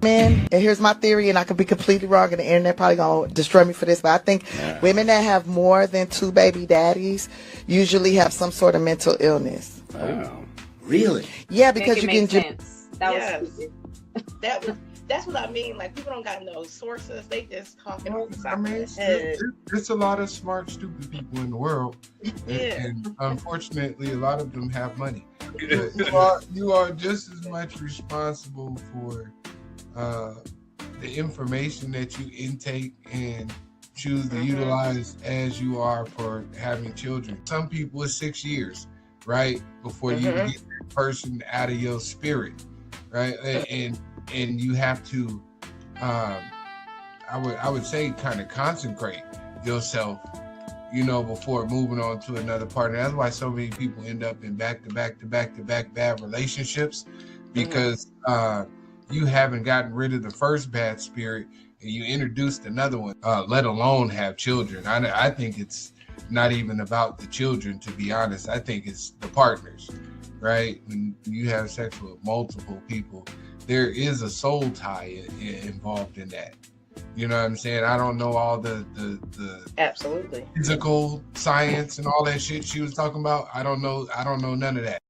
Men, and here's my theory, and I could be completely wrong, and the internet probably gonna destroy me for this, but I think women that have more than 2 baby daddies usually have some sort of mental illness. Oh, really? Yeah, because you can sense. That's what I mean. Like, people don't got no sources. They just talking off the side I mean, of their head. there's a lot of smart, stupid people in the world, and unfortunately, a lot of them have money. You are just as much responsible for the information that you intake and choose to utilize as you are for having children. Some people it's 6 years, right, before you get that person out of your spirit, right? And you have to, I would say, kind of consecrate yourself, before moving on to another partner. That's why so many people end up in back-to-back bad relationships, because you haven't gotten rid of the first bad spirit and you introduced another one, let alone have children. I think it's not even about the children, to be honest. I think it's the partners, right? When you have sex with multiple people, there is a soul tie involved in that. You know what I'm saying? I don't know all the Absolutely physical science and all that shit she was talking about. I don't know none of that.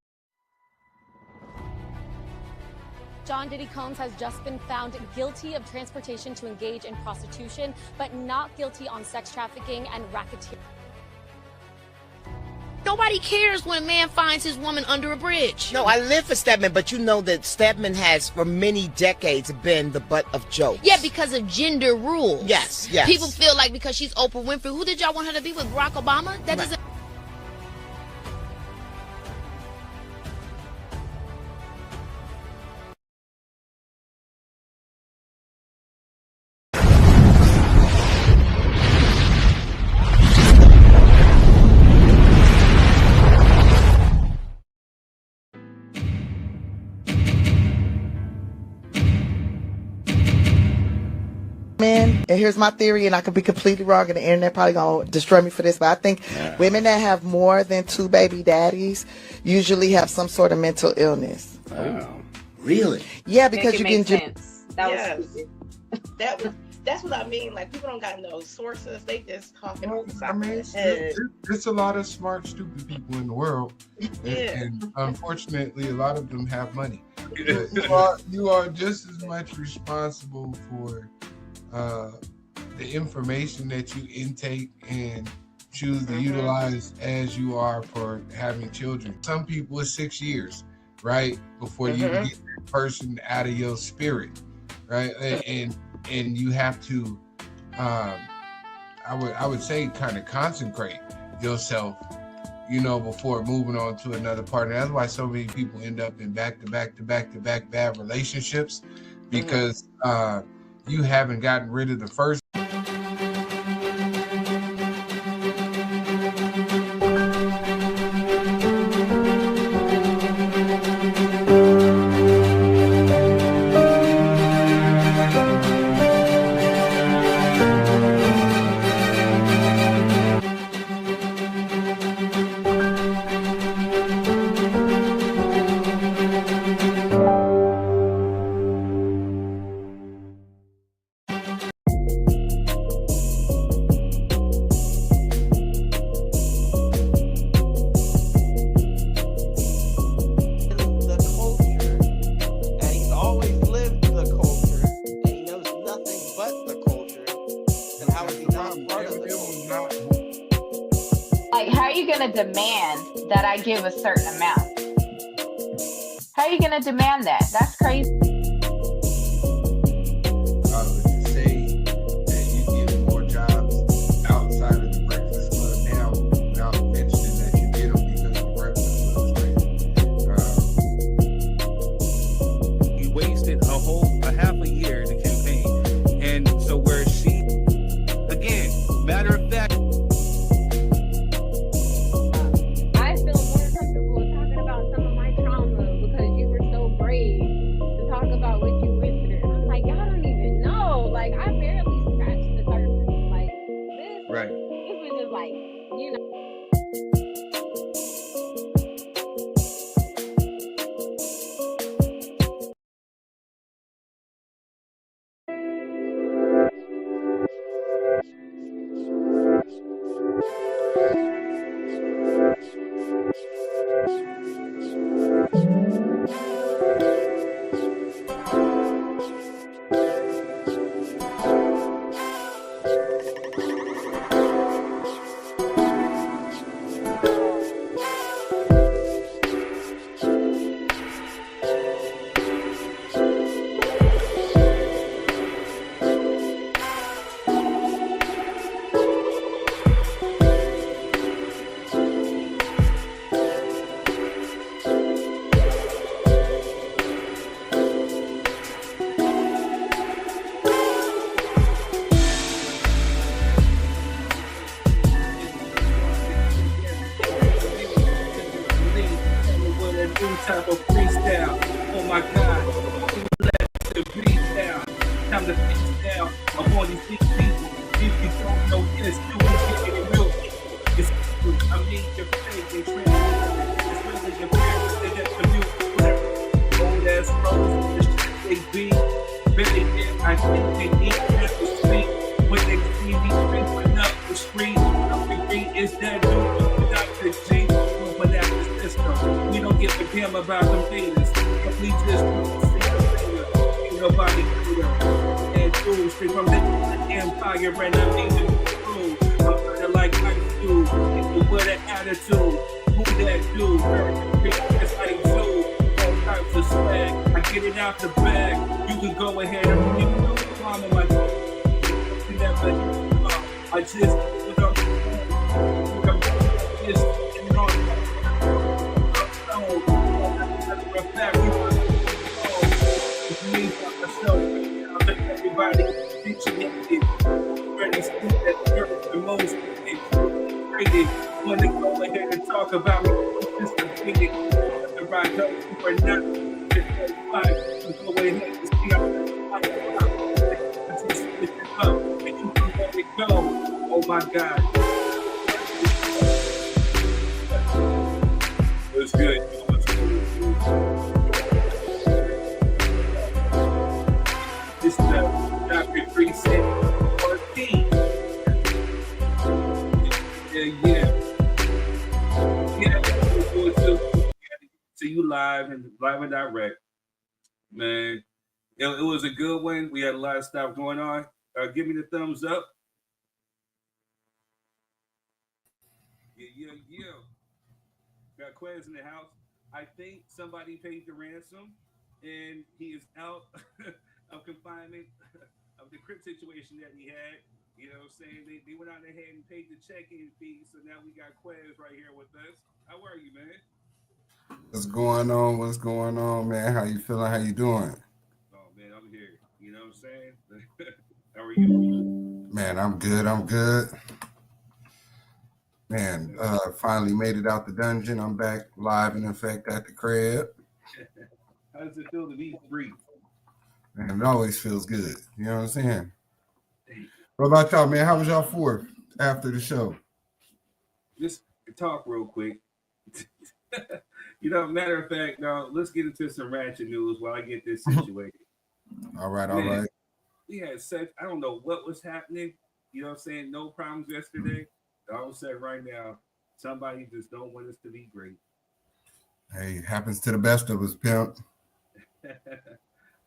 John Diddy Combs has just been found guilty of transportation to engage in prostitution, but not guilty on sex trafficking and racketeering. Nobody cares when a man finds his woman under a bridge. No, I live for Stedman, but you know that Stedman has, for many decades, been the butt of jokes. Yeah, because of gender rules. Yes. People feel like because she's Oprah Winfrey, who did y'all want her to be with, Barack Obama? That doesn't... men, and here's my theory, and I could be completely wrong, and the internet probably gonna destroy me for this, but I think women that have more than 2 baby daddies usually have some sort of mental illness. Oh, really? Yeah, because you can sense. That's what I mean. Like, people don't got no sources. They just talking off the side I mean, of their head. there's a lot of smart, stupid people in the world, and unfortunately, a lot of them have money. You are just as much responsible for the information that you intake and choose to utilize as you are for having children. Some people it's 6 years, right, before you get that person out of your spirit, right? And you have to, I would say, kind of consecrate yourself, before moving on to another partner. That's why so many people end up in back-to-back bad relationships, because you haven't gotten rid of the first. Like, how are you going to demand that I give a certain amount? How are you going to demand that? That's crazy. To say that you get more jobs outside of the Breakfast Club now, without mentioning that you get them because the Breakfast Club is crazy. He wasted a half a year in the campaign, and so where she, again, matter of fact. I feel more comfortable talking about some of my trauma because you were so brave to talk Type of freestyle. Oh my God, let the beat down. Time to freestyle. I'm on these big people. If you don't know this, you will get it real. It's true. I mean, your faith and transform. It's really your parents that get the new. Old ass rose, the shit they be. Really, I think they need to speak. When they see me creeping up the street, the beat is that dude without the G. We don't give a damn about them haters. We just see the finger. Ain't nobody greater. And dude, straight from the empire, and I mean the crew. I'm kinda like Ice Dude. With an attitude. Who that dude? It's like Dude. All types of swag. I get it out the bag. You can go ahead and give me no problem. I just put up this and all. Everybody appreciated. Ready to speak that the most rated. When they go ahead and talk about me, just the right up for not to go ahead and see how just switch it up and you can let it go. Oh my God. It was good. It's the Dr. 3 set 14. Yeah. See you live and direct. Man, it was a good one. We had a lot of stuff going on. Give me the thumbs up. Yeah. Got Quez in the house. I think somebody paid the ransom and he is out of confinement of the crib situation that he had. You know what I'm saying? They went out ahead and paid the check-in fee, so now we got Quez right here with us. How are you, man? What's going on? What's going on, man? How you feeling? How you doing? Oh, man, I'm here. You know what I'm saying? How are you? Man, I'm good. Man, finally made it out the dungeon. I'm back live in effect at the crib. How does it feel to be free? Man, it always feels good. You know what I'm saying? What about y'all, man? How was y'all for after the show? Just talk real quick. You know, matter of fact, now let's get into some ratchet news while I get this situated. All right. We had such, I don't know what was happening. You know what I'm saying? No problems yesterday. All of a sudden, right now, somebody just don't want us to be great. Hey, happens to the best of us, pimp.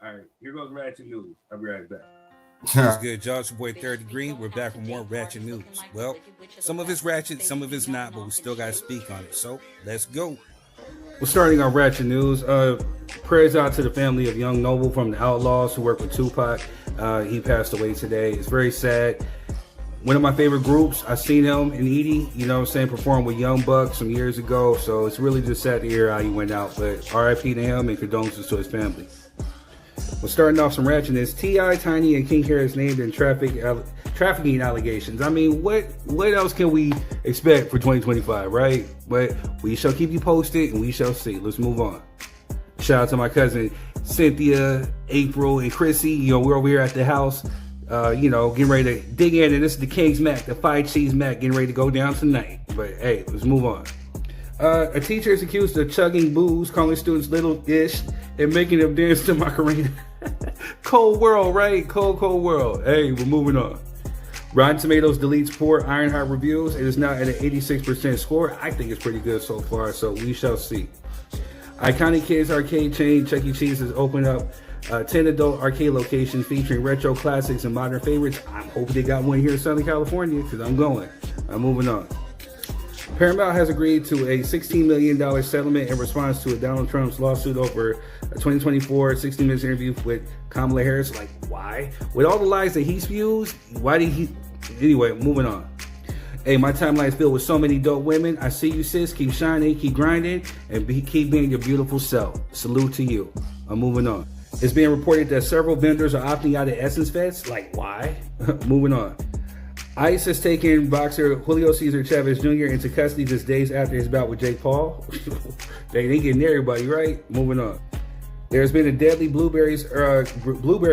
All right, here goes ratchet news. I'll be right back. What's good, y'all? It's your boy Third Degree. We're back with more ratchet news. Well, some of it's ratchet, some of it's not, but we still got to speak on it. So let's go. We're starting our ratchet news. Prayers out to the family of Young Noble from the Outlaws who worked with Tupac. He passed away today. It's very sad. One of my favorite groups. I seen him in Edie, you know what I'm saying, perform with Young Buck some years ago. So it's really just sad to hear how he went out. But RIP to him and condolences to his family. We're starting off some ratchetness. T.I., Tiny, and King Harris named in trafficking allegations. I mean, what else can we expect for 2025, right? But we shall keep you posted and we shall see. Let's move on. Shout out to my cousin Cynthia, April, and Chrissy. You know, we're over here at the house, you know, getting ready to dig in. And this is the King's Mac, the 5 Cheese Mac, getting ready to go down tonight. But hey, let's move on. A teacher is accused of chugging booze, calling students little-ish, and making them dance to Macarena. Cold world, right? Cold world. Hey, we're moving on. Rotten Tomatoes deletes poor Ironheart reviews. It is now at an 86% score. I think it's pretty good so far, so we shall see. Iconic Kids arcade chain Chuck E. Cheese has opened up 10 adult arcade locations featuring retro classics and modern favorites. I'm hoping they got one here in Southern California because I'm going. I'm moving on. Paramount has agreed to a $16 million settlement in response to Donald Trump's lawsuit over a 2024 60 Minutes interview with Kamala Harris. Like, why? With all the lies that he spews, why did he? Anyway, moving on. Hey, my timeline is filled with so many dope women. I see you, sis. Keep shining, keep grinding, and keep being your beautiful self. Salute to you. I'm moving on. It's being reported that several vendors are opting out of Essence Fest. Like, why? Moving on. ICE has taken boxer Julio Cesar Chavez Jr. into custody just days after his bout with Jake Paul. They getting everybody, right? Moving on. There's been a deadly blueberry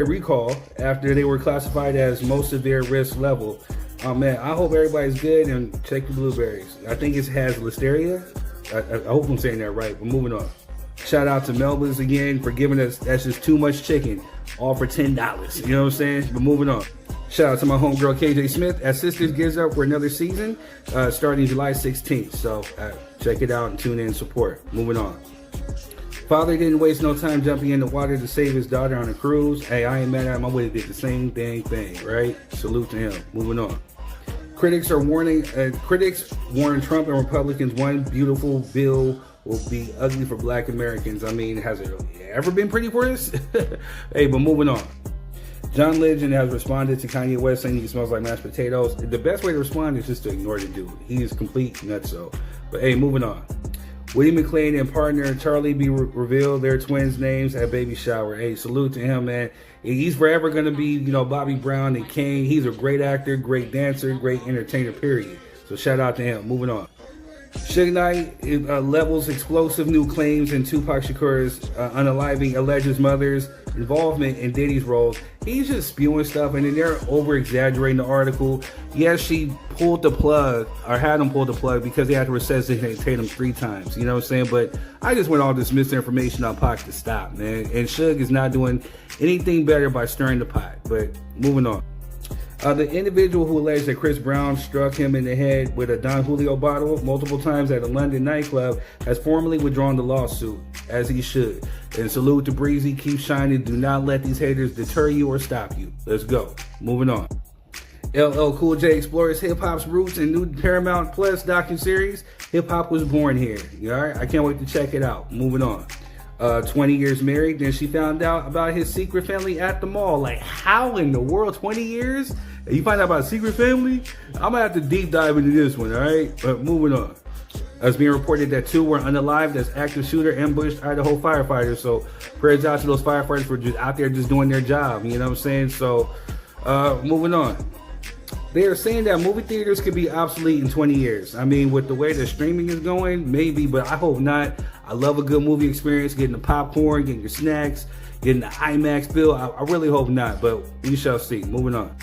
recall after they were classified as most severe risk level. Oh man, I hope everybody's good and check the blueberries. I think it has listeria. I hope I'm saying that right, but moving on. Shout out to Melba's again for giving us, that's just too much chicken, all for $10. You know what I'm saying? But moving on. Shout out to my homegirl KJ Smith as Sisters gears up for another season starting July 16th. So check it out and tune in and support. Moving on. Father didn't waste no time jumping in the water to save his daughter on a cruise. Hey, I ain't mad at him. I would have did the same dang thing, right? Salute to him. Moving on. Critics warn Trump and Republicans one beautiful bill will be ugly for Black Americans. I mean, has it ever been pretty for us? Hey, but moving on. John Legend has responded to Kanye West saying he smells like mashed potatoes. The best way to respond is just to ignore the dude. He is complete nutso. But hey, moving on. William McClain and partner Charlie B. revealed their twins' names at baby shower. Hey, salute to him, man. He's forever going to be, Bobby Brown and Kane. He's a great actor, great dancer, great entertainer, period. So shout out to him. Moving on. Suge Knight levels explosive new claims in Tupac Shakur's unaliving alleges mother's involvement in Diddy's roles. He's just spewing stuff, and then they're over-exaggerating the article. Yes, she pulled the plug, or had him pull the plug, because they had to resuscitate him 3 times. You know what I'm saying? But I just want all this misinformation on Pac to stop, man. And Suge is not doing anything better by stirring the pot. But moving on. The individual who alleged that Chris Brown struck him in the head with a Don Julio bottle multiple times at a London nightclub has formally withdrawn the lawsuit, as he should. And salute to Breezy, keep shining. Do not let these haters deter you or stop you. Let's go. Moving on. LL Cool J explores hip-hop's roots in new Paramount Plus docuseries. Hip-hop was born here. All right? I can't wait to check it out. Moving on. 20 years married, then she found out about his secret family at the mall. Like, how in the world, 20 years? You find out about a secret family? I'm gonna have to deep dive into this one, all right? But moving on. It's being reported that 2 were unalived as active shooter ambushed Idaho firefighters. So prayers out to those firefighters for just out there just doing their job. You know what I'm saying? So moving on. They are saying that movie theaters could be obsolete in 20 years. I mean, with the way that streaming is going, maybe, but I hope not. I love a good movie experience, getting the popcorn, getting your snacks, getting the IMAX bill. I really hope not, but we shall see. Moving on.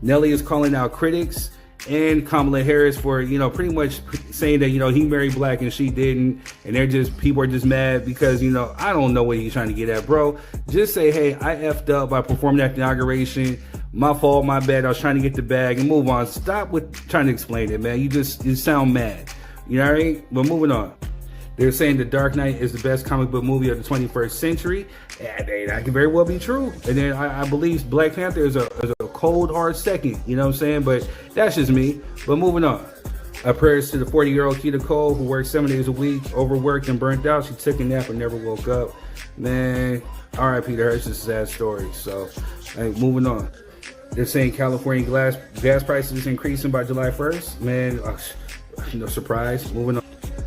Nelly is calling out critics and Kamala Harris for, pretty much saying that, he married black and she didn't. And people are just mad because, I don't know what he's trying to get at, bro. Just say, hey, I effed up by performing at the inauguration. My fault, my bad. I was trying to get the bag and move on. Stop with trying to explain it, man. You sound mad. You know what I mean? But moving on. They're saying The Dark Knight is the best comic book movie of the 21st century. And that can very well be true. And then I believe Black Panther is a cold, hard second. You know what I'm saying? But that's just me. But moving on. Prayers to the 40-year-old Keita Cole, who worked 7 days a week, overworked and burnt out. She took a nap and never woke up. Man, R.I.P. to her. It's just a sad story. So, moving on. They're saying California gas prices is increasing by July 1st. Man, no surprise. Moving on.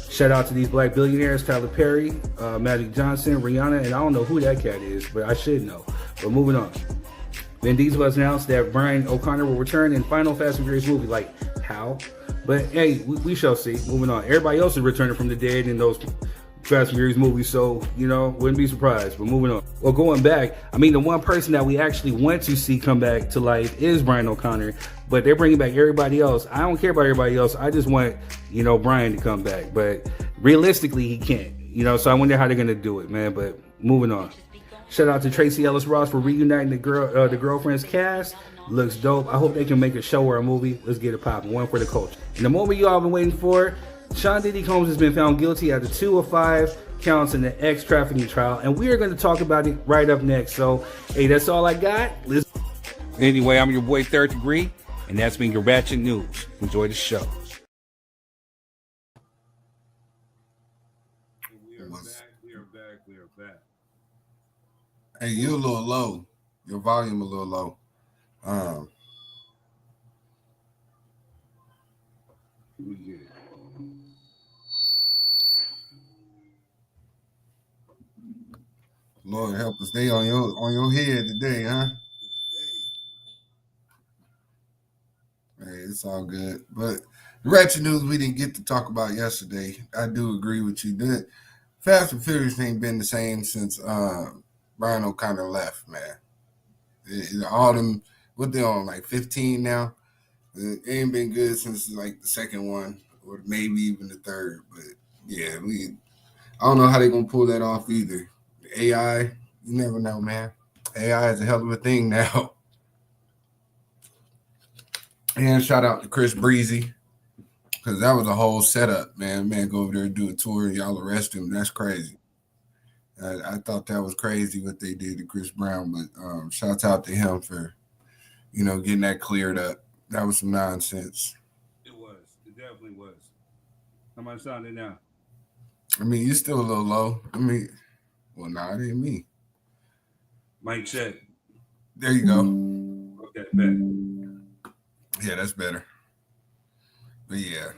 Shout out to these black billionaires, Tyler Perry, Magic Johnson, Rihanna, and I don't know who that cat is, but I should know. But moving on. Vin Diesel has announced that Brian O'Connor will return in final Fast and Furious movie. Like, how? But hey, we shall see. Moving on. Everybody else is returning from the dead in those Fast and Furious movies, so, wouldn't be surprised. But moving on. Well, going back, the one person that we actually want to see come back to life is Brian O'Connor, but they're bringing back everybody else. I don't care about everybody else. I just want, Brian to come back, but realistically, he can't, so I wonder how they're going to do it, man. But moving on. Shout out to Tracy Ellis Ross for reuniting the Girlfriends cast. Looks dope. I hope they can make a show or a movie. Let's get it popping. One for the culture. And the moment you all been waiting for, Sean Diddy Combs has been found guilty after 2 of 5 counts in the X trafficking trial, and we are going to talk about it right up next. So, hey, that's all I got. Anyway, I'm your boy Third Degree, and that's been your Ratchet News. Enjoy the show. We are back. Hey, you're a little low. Your volume a little low. Lord help us. They on your head today, huh? Hey, it's all good. But the ratchet news we didn't get to talk about yesterday. I do agree with you. That Fast and Furious ain't been the same since Brian O'Connor left, man. All them, what they on, like 15 now? It ain't been good since like the second one, or maybe even the third. But yeah, I don't know how they're gonna pull that off either. The AI, you never know, man. AI is a hell of a thing now. And shout out to Chris Breezy, because that was a whole setup, man. Man, go over there and do a tour and y'all arrest him. That's crazy. I thought that was crazy what they did to Chris Brown, but shout out to him for, getting that cleared up. That was some nonsense. It was. It definitely was. How am I sounding now? I mean, you're still a little low. Well, nah, it ain't me. Mic check. There you go. Okay, bet. Yeah, that's better. But yeah.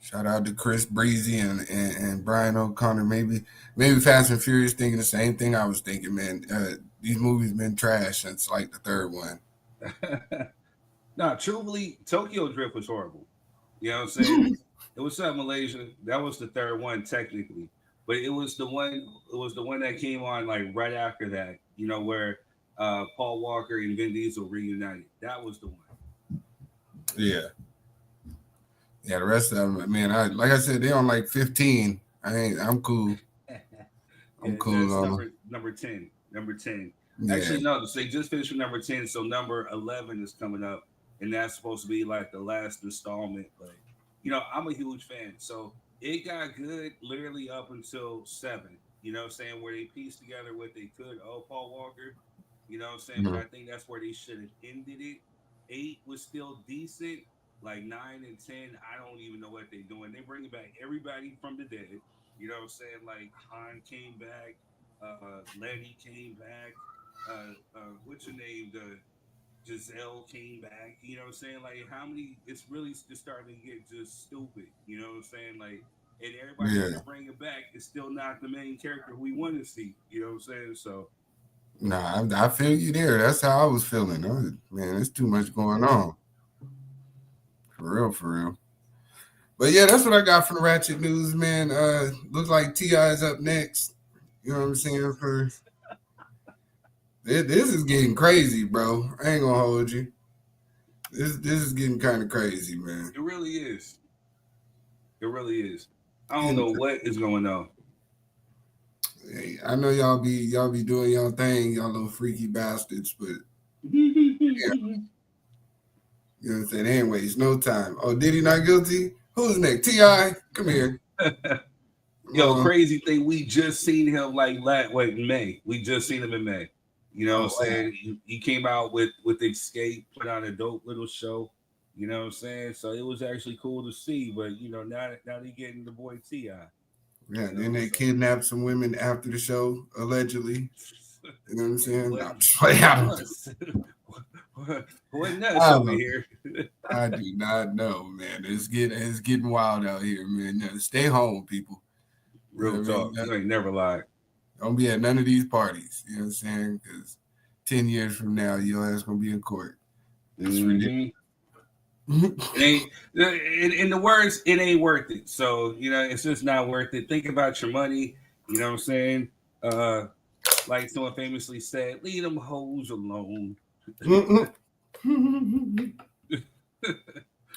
Shout out to Chris Breezy and Brian O'Connor. Maybe Fast and Furious thinking the same thing I was thinking, man. These movies been trash since like the third one. No, truthfully, Tokyo Drift was horrible. You know what I'm saying? It was something Malaysia. That was the third one technically, but it was the one that came on like right after that. Where Paul Walker and Vin Diesel reunited. That was the one. Yeah. Yeah, the rest of them, man, like I said, they on like 15. I'm cool. I'm cool on number 10. Number 10. Yeah. Actually, no, they just finished with number 10, so number 11 is coming up, and that's supposed to be like the last installment. But I'm a huge fan, so it got good literally up until 7. Where they pieced together what they could. Oh, Paul Walker. Mm-hmm. But I think that's where they should have ended it. 8 was still decent. Like 9 and 10, I don't even know what they're doing. They're bringing back everybody from the dead. Like Han came back, Lenny came back, what's her name? Giselle came back. Like how many? It's really just starting to get just stupid. Like, and everybody they're bringing back is still not the main character we want to see. So. Nah, I feel you there. That's how I was feeling. Man, there's too much going on. For real. But yeah, that's what I got from the Ratchet News, man. Looks like T.I. is up next. You know what I'm saying? This is getting crazy, bro. I ain't gonna hold you. This is getting kind of crazy, man. It really is. I don't know what is going on. Hey, I know y'all be doing y'all thing, y'all little freaky bastards, but yeah. You know what I'm saying? Anyways, no time. Oh, Diddy not guilty? Who's next? T.I., come here. Yo, crazy thing, we just seen him in May. We just seen him in May. What I'm saying? He came out with Escape, put on a dope little show. You know what I'm saying? So it was actually cool to see. But now they getting the boy T.I. Yeah, then they kidnapped some women after the show, allegedly. You know what I'm saying? What nuts over here? I do not know, man. It's getting wild out here, man. Stay home, people. Real talk. You ain't never lied. Don't be at none of these parties. You know what I'm saying? Because 10 years from now, your ass gonna be in court. That's ridiculous. In the words, it ain't worth it. So it's just not worth it. Think about your money. You know what I'm saying? Like someone famously said, leave them hoes alone.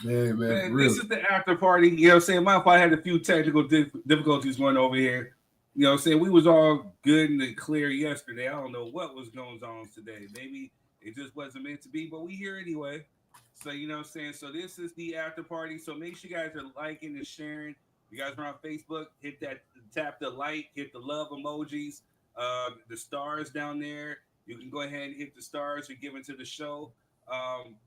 Yeah, man, this is the after party. You know what I'm saying? My fault, I had a few technical difficulties going over here. You know what I'm saying? We was all good and clear yesterday. I don't know what was going on today. Maybe it just wasn't meant to be, but we here anyway. So, you know what I'm saying? So this is the after party. So make sure you guys are liking and sharing. You guys are on Facebook, hit that, tap the like, hit the love emojis, the stars down there. You can go ahead and hit the stars or give it to the show.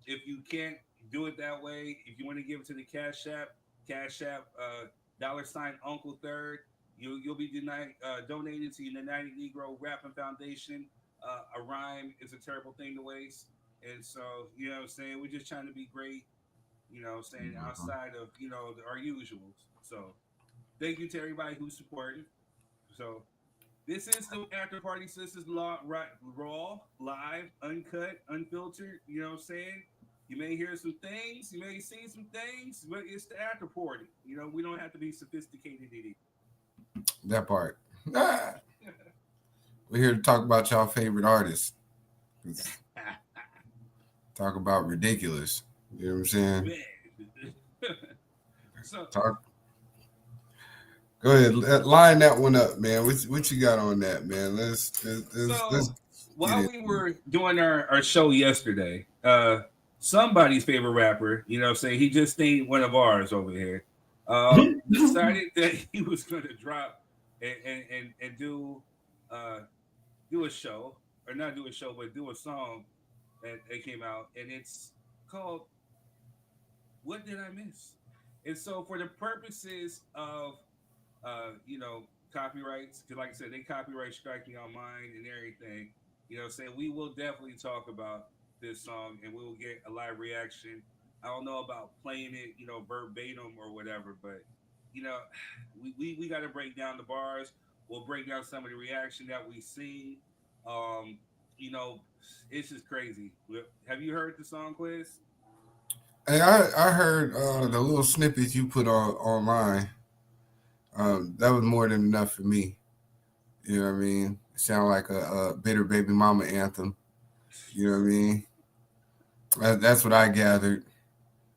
If you can't do it that way, if you want to give it to the Cash App, $ Uncle Third. You'll be donated to the United Negro Rapping Foundation. A rhyme is a terrible thing to waste. And so, you know what I'm saying? We're just trying to be great, you know what I'm saying, outside of, you know, our usuals. So thank you to everybody who's supporting. So this is the after party. So this is raw, live, uncut, unfiltered. You know what I'm saying? You may hear some things, you may see some things, but it's the after party. You know, we don't have to be sophisticated in it. That part. We're here to talk about y'all favorite artists. Talk about ridiculous. You know what I'm saying? Talk. Go ahead, line that one up, man. What you got on that, man? Let's while we were doing our show yesterday, somebody's favorite rapper, you know, say he just named one of ours over here, decided that he was going to drop and do a show, or not do a show, but do a song that came out, and it's called "What Did I Miss?" And so, for the purposes of you know, copyrights, because like I said, they copyright strike me on mine and everything. You know what I'm saying? We will definitely talk about this song and we will get a live reaction. I don't know about playing it, you know, verbatim or whatever, but you know, we got to break down the bars. We'll break down some of the reaction that we see. You know, it's just crazy. Have you heard the song, Quiz? Hey, I heard the little snippets you put online. That was more than enough for me. You know what I mean? It sounded like a bitter baby mama anthem. You know what I mean? That's what I gathered.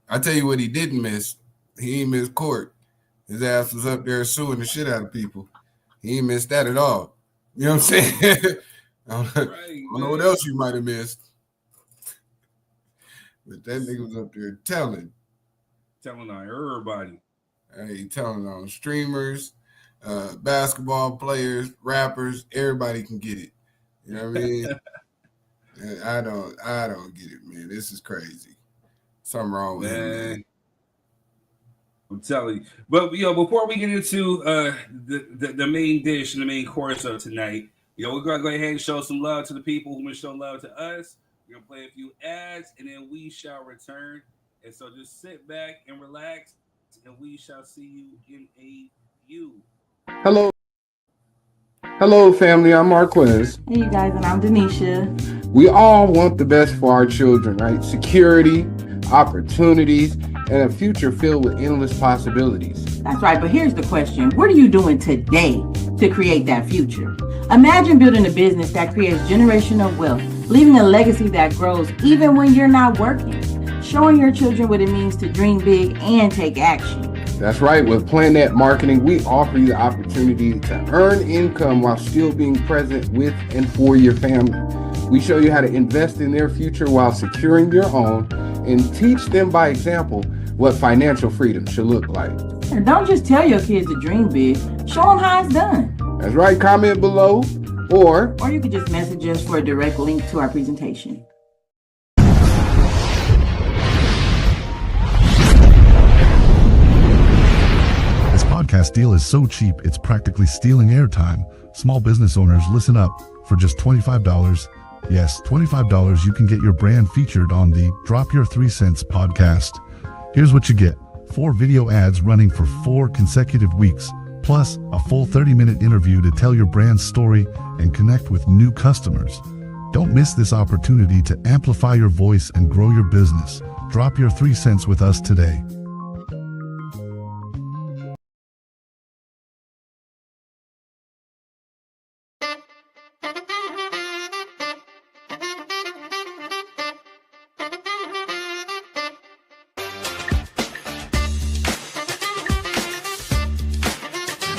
I tell you what he didn't miss. He ain't missed court. His ass was up there suing the shit out of people. He ain't missed that at all. You know what I'm saying? I don't know what else you might have missed. But that nigga was up there telling on everybody. Hey, telling on streamers, basketball players, rappers, everybody can get it. You know what I mean? And I don't get it, man. This is crazy. Something wrong with him, man. I'm telling you. But you know, before we get into the main dish and the main course of tonight, you know, we're gonna go ahead and show some love to the people who will show love to us. We're gonna play a few ads and then we shall return. And so just sit back and relax, and we shall see you in a few. Hello, family. I'm Marquez. Hey, you guys, and I'm Denisha. We all want the best for our children, right? Security, opportunities, and a future filled with endless possibilities. That's right, but here's the question. What are you doing today to create that future? Imagine building a business that creates generational wealth, leaving a legacy that grows even when you're not working, showing your children what it means to dream big and take action. That's right. With Planet Marketing, we offer you the opportunity to earn income while still being present with and for your family. We show you how to invest in their future while securing your own and teach them by example what financial freedom should look like. And don't just tell your kids to dream big, show them how it's done. That's right. Comment below or you could just message us for a direct link to our presentation. Podcast deal is so cheap, it's practically stealing airtime. Small business owners, listen up. For just $25, yes, $25, you can get your brand featured on the Drop Your 3 Cents podcast. Here's what you get. 4 video ads running for 4 consecutive weeks, plus a full 30-minute interview to tell your brand's story and connect with new customers. Don't miss this opportunity to amplify your voice and grow your business. Drop your 3 cents with us today.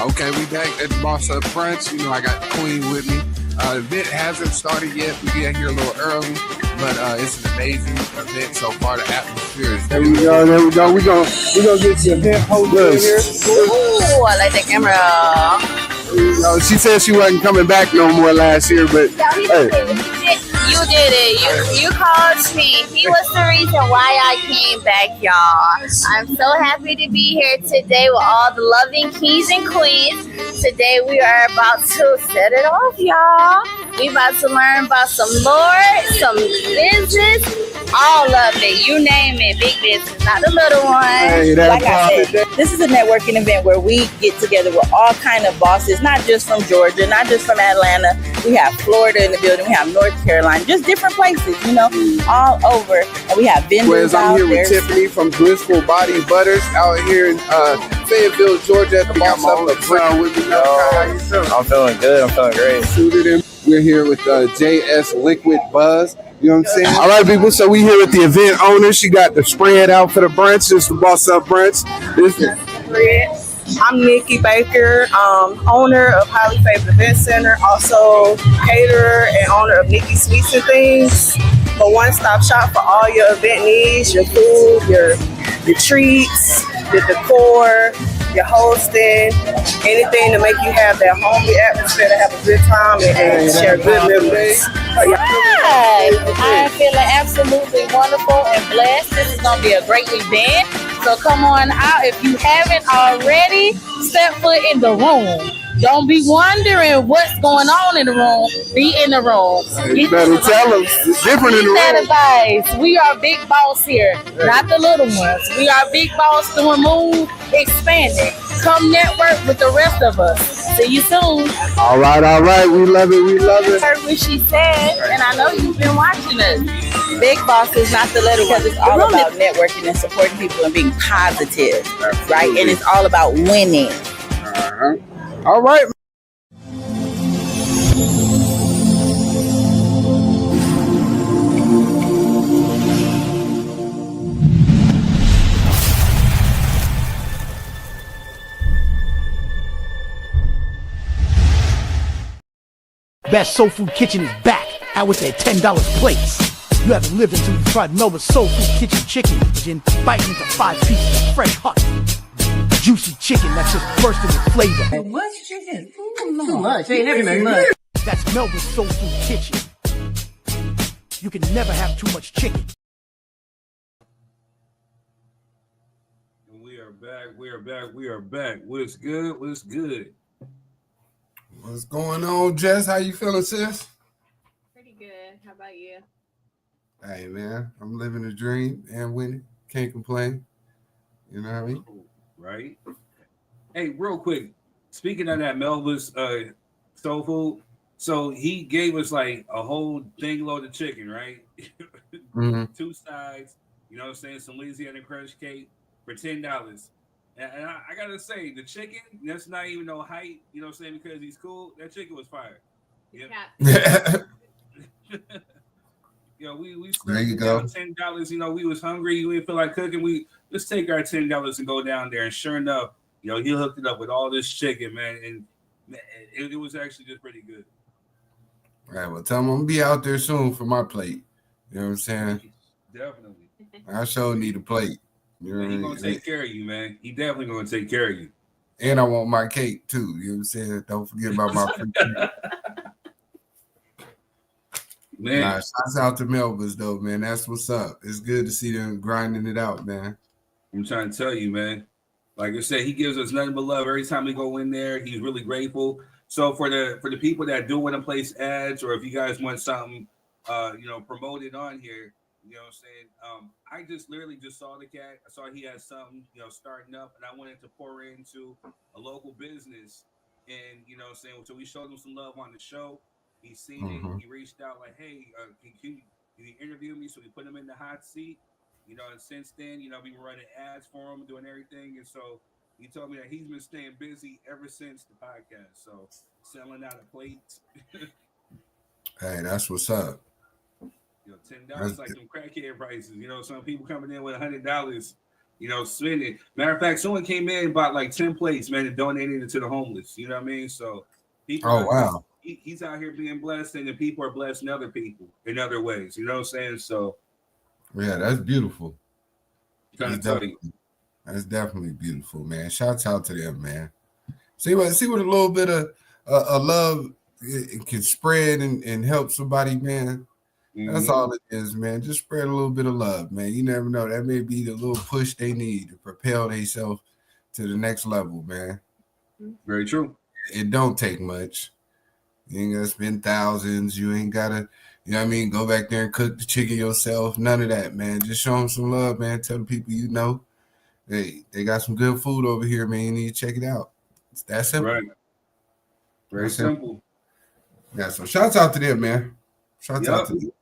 Okay, we back at the Boss Up Brunch. You know, I got the Queen with me. The event hasn't started yet. We get here a little early, but it's an amazing event so far. The atmosphere is. There we go. There we go. We gonna get the event host in here. Ooh, I like the camera. She said she wasn't coming back no more last year, but hey. You did it. You called me. He was the reason why I came back, y'all. I'm so happy to be here today with all the loving kings and queens. Today we are about to set it off, y'all. We about to learn about some Lord, some business, all of it. You name it, big business, not the little one. Hey, like I said, this is a networking event where we get together with all kind of bosses, not just from Georgia, not just from Atlanta. We have Florida in the building. We have North Carolina, just different places, you know, all over. And we have vendors Whereas I'm out here there. with Tiffany from Blissful Body Butters out here in Fayetteville, Georgia at the Boss Up with me. How you feeling? I'm feeling good. I'm feeling great. Suited in. We're here with JS Liquid Buzz. You know what I'm saying? All right, people. So we here with the event owner. She got the spread out for the brunch. It's the Boss Up Brunch. I'm Nikki Baker, owner of Highly Favored Event Center, also caterer and owner of Nikki Sweets and Things. A one-stop shop for all your event needs, your food, your treats, your decor, your hosting, anything to make you have that homely atmosphere to have a good time and share good memories. Hi, I'm feeling absolutely wonderful and blessed. This is going to be a great event. So come on out. If you haven't already, step foot in the room. Don't be wondering what's going on in the room. Be in the room. You better tell them. It's different in the room. That advice. We are big boss here, not the little ones. We are big boss doing move, expanding. Come network with the rest of us. See you soon. All right. We love it. We love it. I heard what she said, and I know you've been watching us. Big boss is not the little ones. It's all about networking and supporting people and being positive, right? And it's all about winning. Uh-huh. All right. Best Soul Food Kitchen is back out with their $10 plates. You haven't lived until you tried Melba's Soul Food Kitchen chicken, then biting into 5 pieces of fresh hot juicy chicken that's just bursting with flavor. What's chicken? Too much. They ain't never very much. That's Melba's Soul Food Kitchen. You can never have too much chicken. We are back. What's good? What's going on, Jess? How you feeling, sis? Pretty good. How about you? Hey, man, I'm living a dream and winning. Can't complain. You know what I mean? Right. Hey, real quick. Speaking of that, Melba's soul food. So he gave us like a whole thing load of chicken, right? Mm-hmm. 2 sides. You know what I'm saying? Some Louisiana crunch cake for $10. And I gotta say, the chicken, that's not even no hype, you know what I'm saying, because he's cool. That chicken was fire. Yeah. We there you go. $10. You know, we was hungry. We didn't feel like cooking. Let's take our $10 and go down there. And sure enough, you know, he hooked it up with all this chicken, man. And it was actually just pretty good. All right, well, tell him I'm gonna be out there soon for my plate. You know what I'm saying? Definitely. I sure need a plate. You know, he's gonna take care of you, man. He definitely gonna take care of you. And I want my cake too. You know what I'm saying? Don't forget about my free cake. Man, shouts out to Melba's though, man. That's what's up. It's good to see them grinding it out, man. I'm trying to tell you, man. Like I said, he gives us nothing but love every time we go in there. He's really grateful. So for the people that do want to place ads, or if you guys want something, promoted on here, you know what I'm saying? I just literally just saw the cat. I saw he had something, starting up, and I wanted to pour into a local business, and you know what I'm saying. So we showed him some love on the show. He seen it. He reached out like, "Hey, can you interview me?" So we put him in the hot seat. You know, and since then, we were running ads for him, doing everything, and so he told me that he's been staying busy ever since the podcast. So selling out of plates. Hey, that's what's up. $10 like them crackhead prices. Some people coming in with $100. spending. Matter of fact, someone came in and bought like 10 plates, man, and donated it to the homeless. You know what I mean? So people wow. He's out here being blessed, and the people are blessing other people in other ways. You know what I'm saying? So yeah, that's beautiful. That's definitely beautiful, man. Shouts out to them, man. See what a little bit of love it can spread and help somebody, man. That's all it is, man. Just spread a little bit of love, man. You never know. That may be the little push they need to propel themselves to the next level, man. Very true. It don't take much. You ain't gotta spend thousands. You ain't gotta, you know what I mean, go back there and cook the chicken yourself. None of that, man. Just show them some love, man. Tell the people you know, hey, they got some good food over here, man. You need to check it out. It's that simple. Right. Very simple. Yeah, so shouts out to them, man. Shouts out to them.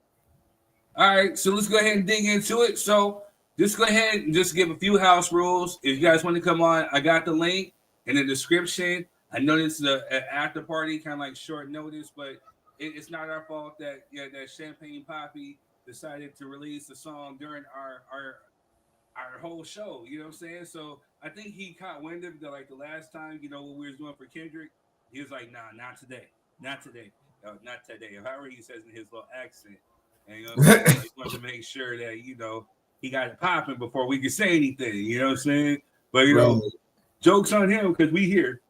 All right, so let's go ahead and dig into it. So just go ahead and just give a few house rules. If you guys want to come on, I got the link in the description. I know this is an after party, kind of like short notice, but it's not our fault that that Champagne Poppy decided to release a song during our whole show. You know what I'm saying? So I think he caught wind of the last time, what we was doing for Kendrick. He was like, nah, not today. Not today. Not today. However he says in his little accent. And he wanted to make sure that, he got it popping before we could say anything. You know what I'm saying? But, jokes on him because we here.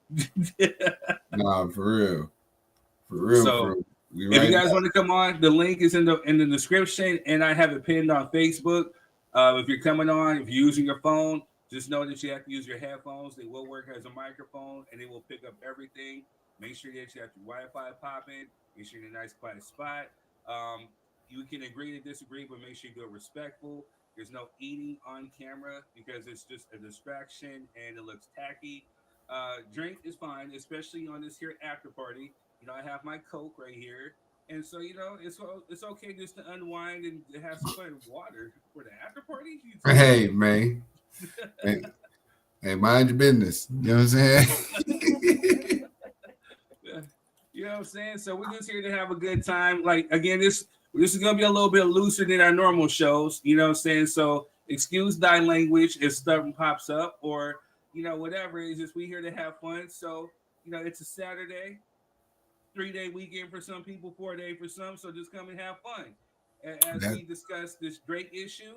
Nah, for real. For real. So, for real. If you guys want to come on, the link is in the description, and I have it pinned on Facebook. If you're coming on, if you're using your phone, just know that you have to use your headphones. They will work as a microphone, and they will pick up everything. Make sure that you have your Wi-Fi popping. Make sure you're in a nice, quiet spot. You can agree to disagree, but make sure you do it respectful. There's no eating on camera because it's just a distraction and it looks tacky. Drink is fine, especially on this here after party. I have my Coke right here. And so, it's okay just to unwind and have some fun water for the after party. Hey, man. hey, mind your business. You know what I'm saying? You know what I'm saying? So we're just here to have a good time. Like, again, this is going to be a little bit looser than our normal shows. You know what I'm saying? So excuse thy language if stuff pops up or, whatever. It's just we here to have fun. So, it's a Saturday. 3-day weekend for some people, 4-day for some. So just come and have fun as we discuss this Drake issue.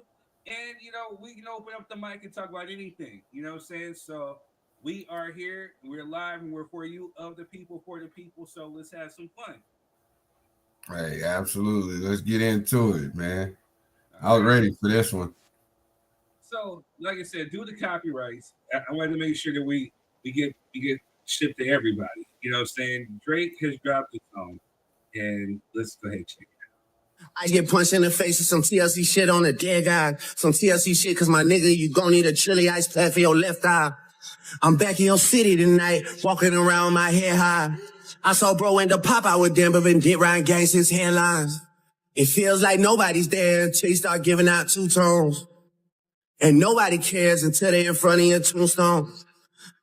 And, we can open up the mic and talk about anything. You know what I'm saying? So we are here. We're live and we're for you, of the people, for the people. So let's have some fun. Hey, absolutely. Let's get into it, man. I was ready for this one. So, like I said, due to copyrights, I wanted to make sure that we get shipped to everybody. You know what I'm saying? Drake has dropped his song, and let's go ahead and check it out. I get punched in the face with some TLC shit on a dead guy. Some TLC shit, cause my nigga, you gon' need a chili ice pack for your left eye. I'm back in your city tonight, walking around my head high. I saw bro end up pop out with Denver and did Ryan Gangsta's headlines. It feels like nobody's there until you start giving out two tones. And nobody cares until they're in front of your tombstone.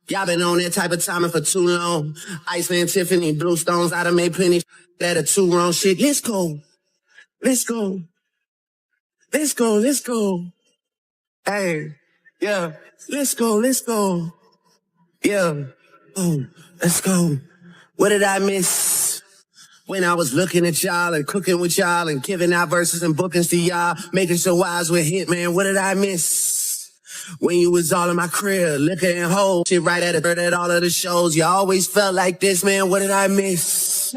Y'all been on that type of timing for too long. Iceman, Tiffany, Blue Stones, I done made plenty that are too wrong shit. Let's go. Let's go. Let's go. Let's go. Hey, yeah. Let's go. Let's go. Yeah. Oh, let's go. What did I miss? When I was looking at y'all and cooking with y'all and giving out verses and bookings to y'all, making sure wise with Hitman. What did I miss? When you was all in my crib, liquor and hoe, shit right at it at all of the shows. You always felt like this, man. What did I miss?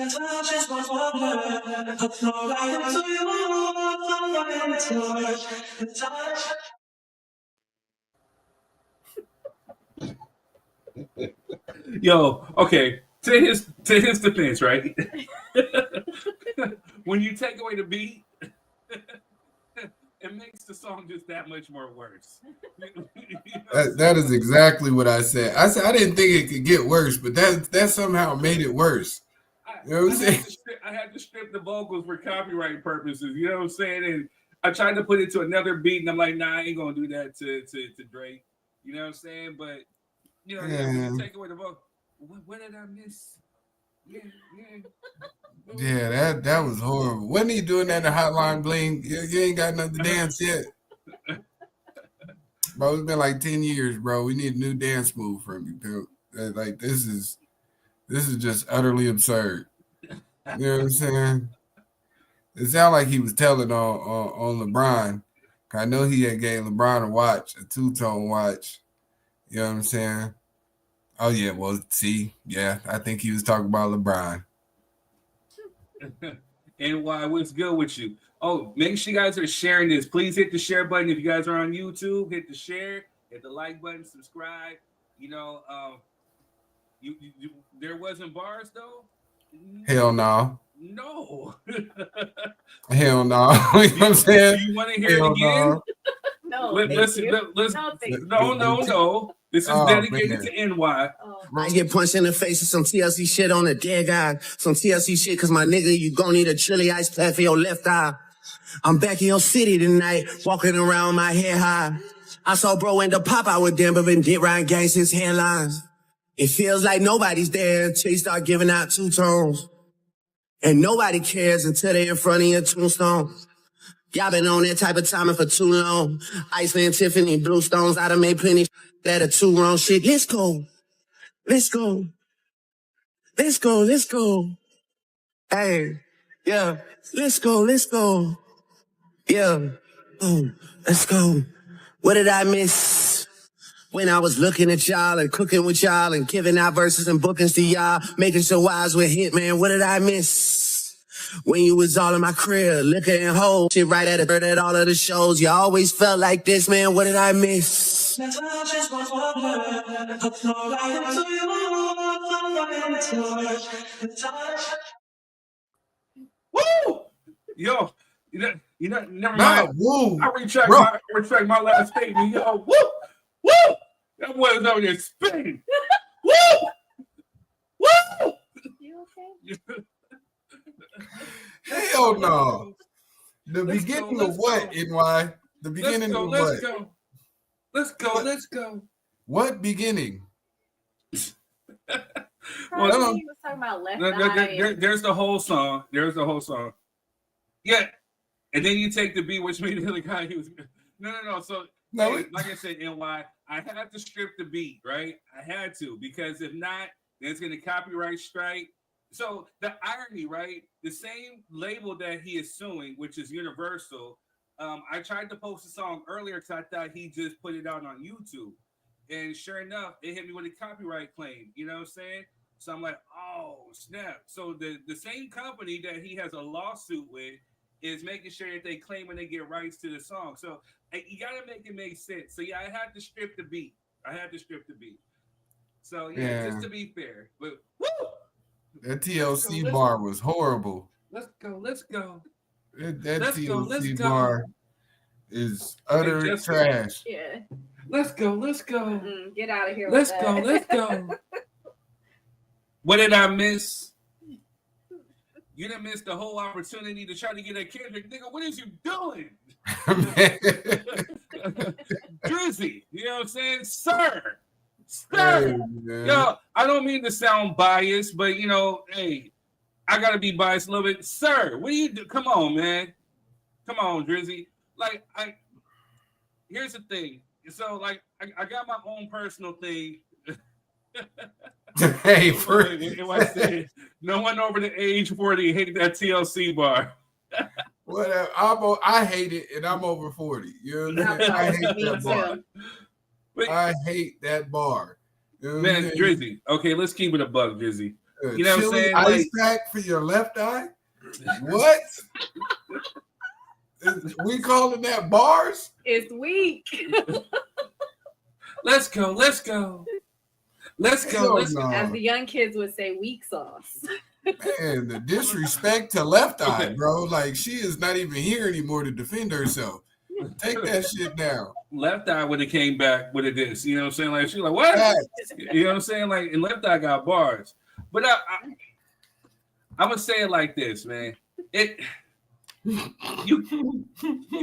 Yo, okay. To his defense, right? When you take away the beat, it makes the song just that much more worse. That is exactly what I said. I said I didn't think it could get worse, but that somehow made it worse. You know what I'm saying? I had to strip the vocals for copyright purposes. You know what I'm saying? And I tried to put it to another beat, and I'm like, nah, I ain't gonna do that to Drake. You know what I'm saying? But you take away the vocal. What did I miss? Yeah, that was horrible. Wasn't he doing that in the Hotline Bling? You ain't got nothing to dance yet. Bro, it's been like 10 years, bro. We need a new dance move from you, dude. Like this is just utterly absurd. You know what I'm saying? It sounded like he was telling on LeBron. I know he had gave LeBron a watch, a two-tone watch. You know what I'm saying? Oh yeah, well, see, yeah, I think he was talking about LeBron. And why? What's good with you? Oh, make sure you guys are sharing this. Please hit the share button if you guys are on YouTube. Hit the share, hit the like button, subscribe. You know, you there wasn't bars though. Hell no. No. Hell no. You know what I'm saying? Do you want to hear it again? No. No. This is dedicated to NY. I get punched in the face with some TLC shit on a dead guy. Some TLC shit, cause my nigga, you gon' need a chili ice pack for your left eye. I'm back in your city tonight, walking around my head high. I saw bro end up pop out with Denver and did Ryan Gangsta's headlines. It feels like nobody's there until you start giving out two tones. And nobody cares until they're in front of your tombstone. Y'all been on that type of timing for too long. Iceland, Tiffany, Blue Stones, I done made plenty that are too wrong shit. Let's go. Let's go. Let's go. Let's go. Hey, yeah. Let's go. Let's go. Yeah. Oh, let's go. What did I miss? When I was looking at y'all and cooking with y'all and giving out verses and bookings to y'all, making sure wise with Hitman, what did I miss? When you was all in my crib, liquor and whole shit right at all of the shows. You always felt like this, man, what did I miss? Woo! Yo, never mind. Woo. I retract my last statement. Yo, woo! Woo! That boy was over there spinning. Woo! Woo! You okay? Hell no. The beginning of what, NY? The beginning of what? Let's go. What beginning? Well, he was talking about left eye. There's the whole song. Yeah. And then you take the beat, which made the other guy, he was... No. So, hey, like I said, NY, I had to strip the beat, right? I had to, because if not, then it's going to copyright strike. So the irony, right? The same label that he is suing, which is Universal, I tried to post a song earlier because I thought he just put it out on YouTube. And sure enough, it hit me with a copyright claim. You know what I'm saying? So I'm like, oh, snap. So the same company that he has a lawsuit with is making sure that they claim when they get rights to the song. So you got to make it make sense. So, yeah, I had to strip the beat. So, yeah, just to be fair. But, woo! That TLC bar was horrible. Let's go. That TLC bar is utter trash. Yeah. Let's go. Get out of here. Let's go. What did I miss? You done missed the whole opportunity to try to get a Kendrick. Nigga, what is you doing? Drizzy, you know what I'm saying? Sir. Hey, Yo, I don't mean to sound biased, but, you know, hey, I got to be biased a little bit. Sir, what do you do? Come on, man. Come on, Drizzy. Like, here's the thing. So, like, I got my own personal thing. Hey, I said, no one over the age 40 hated that TLC bar. Whatever. I hate it, and I'm over 40. You know what I'm saying? I hate that bar. I hate that bar. You know Man, Drizzy. Okay, let's keep it a buck, Drizzy. You know what I'm saying? Ice pack for your left eye? What? We calling that bars? It's weak. Let's go. As the young kids would say, weak sauce. Man, the disrespect to left eye, bro. Like, she is not even here anymore to defend herself. Take that shit down. Left Eye would have came back with this. You know what I'm saying? Like, she's like, what? You know what I'm saying? Like, and Left Eye got bars. But I'm going to say it like this, man. You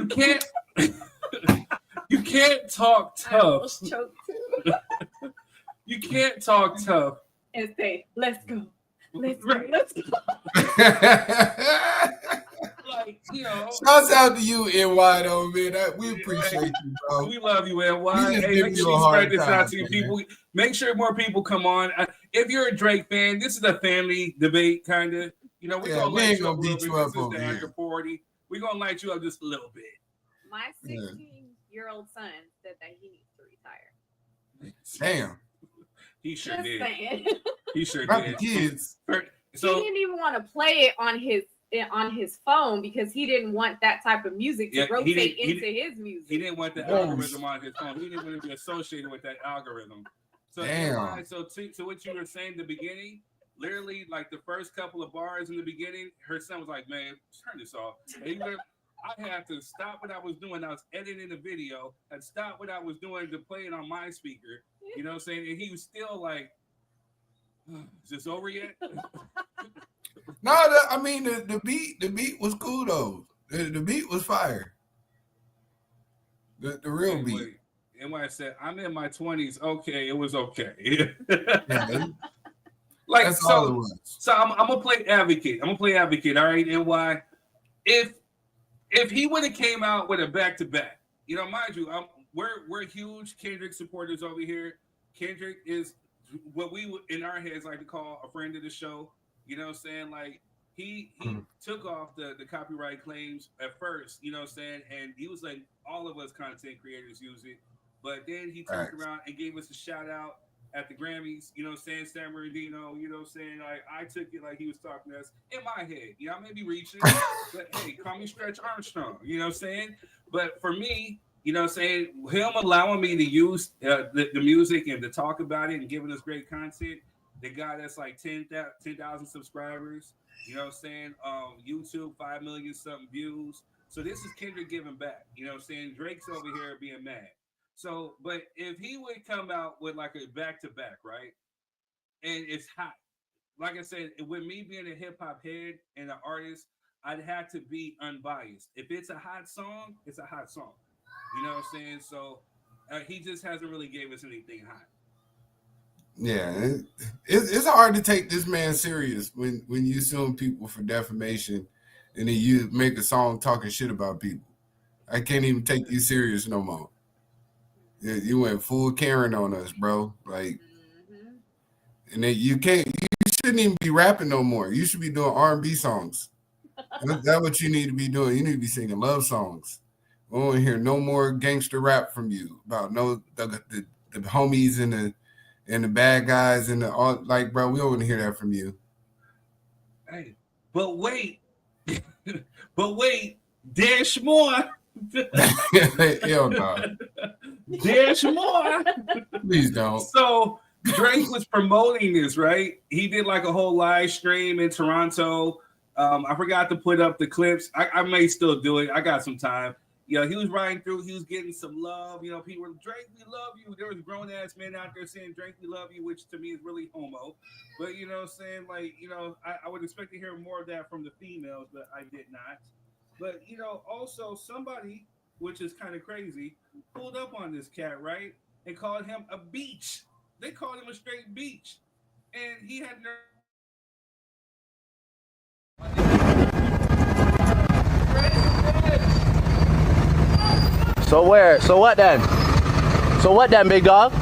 can't you can't talk tough. You can't talk tough and say, let's go. Like, like, you know. Shouts out to you, NY, though, man. We appreciate you, bro. We love you, NY. We just Hey, give make you sure a you hard spread this time, out to your man. people. Make sure more people come on. If you're a Drake fan, this is a family debate, kind of. You know, we're going to we light ain't you up gonna a little beat bit. you up This is over the here. under 40. We're going to light you up just a little bit. My 16-year-old son said that he needs to retire. Damn. He sure Just did. saying. He sure Not did. the kids. He didn't even want to play it on his phone because he didn't want that type of music to rotate into his music. He didn't want the algorithm on his phone. He didn't want to be associated with that algorithm. So, Damn. So what you were saying in the beginning, literally like the first couple of bars in the beginning, her son was like, man, turn this off. And I had to stop what I was doing. I was editing the video and stop what I was doing to play it on my speaker. You know what I'm saying? And he was still like, is this over yet? No, I mean the beat was cool though. The beat was fire. The real beat. And when I said I'm in my 20s, okay, it was okay. Like that's so, all it was. So I'm gonna play advocate. All right. And why? If he would have came out with a back-to-back, you know, mind you, we're huge Kendrick supporters over here. Kendrick is what we in our heads like to call a friend of the show. You know what I'm saying? Like he took off the copyright claims at first, you know what I'm saying? And he was like, all of us content creators use it. But then he turned around and gave us a shout out at the Grammys, you know what I'm saying? San Bernardino, you know what I'm saying? Like I took it like he was talking to us in my head. You know, I may be reaching, but hey, call me Stretch Armstrong, you know what I'm saying? But for me, you know what I'm saying, him allowing me to use the music and to talk about it and giving us great content. The guy that's like 10,000 subscribers, you know what I'm saying? YouTube, 5 million something views. So this is Kendrick giving back, you know what I'm saying? Drake's over here being mad. So, but if he would come out with like a back-to-back, right? And it's hot. Like I said, with me being a hip-hop head and an artist, I'd have to be unbiased. If it's a hot song, it's a hot song. You know what I'm saying? So he just hasn't really gave us anything hot. Yeah, it's hard to take this man serious when you sue people for defamation and then you make a song talking shit about people. I can't even take you serious no more. You went full Karen on us, bro. Like, and then you shouldn't even be rapping no more. You should be doing R&B songs. That's what you need to be doing. You need to be singing love songs. We don't want to hear no more gangster rap from you about the homies and the bad guys and all. Like, bro, we don't want to hear that from you. Hey, but wait, there's more. Hell no. There's more. Please don't. So Drake was promoting this, right? He did like a whole live stream in Toronto. I forgot to put up the clips. I may still do it. I got some time. You know, he was riding through. He was getting some love. You know, people were, Drake, we love you. There was grown-ass men out there saying, Drake, we love you, which to me is really homo. But, you know what I'm saying? Like, you know, I would expect to hear more of that from the females, but I did not. But, you know, also somebody, which is kind of crazy, pulled up on this cat, right? And called him a beach. They called him a straight beach. And he had nerve. So where? So what then? So what then, big dog?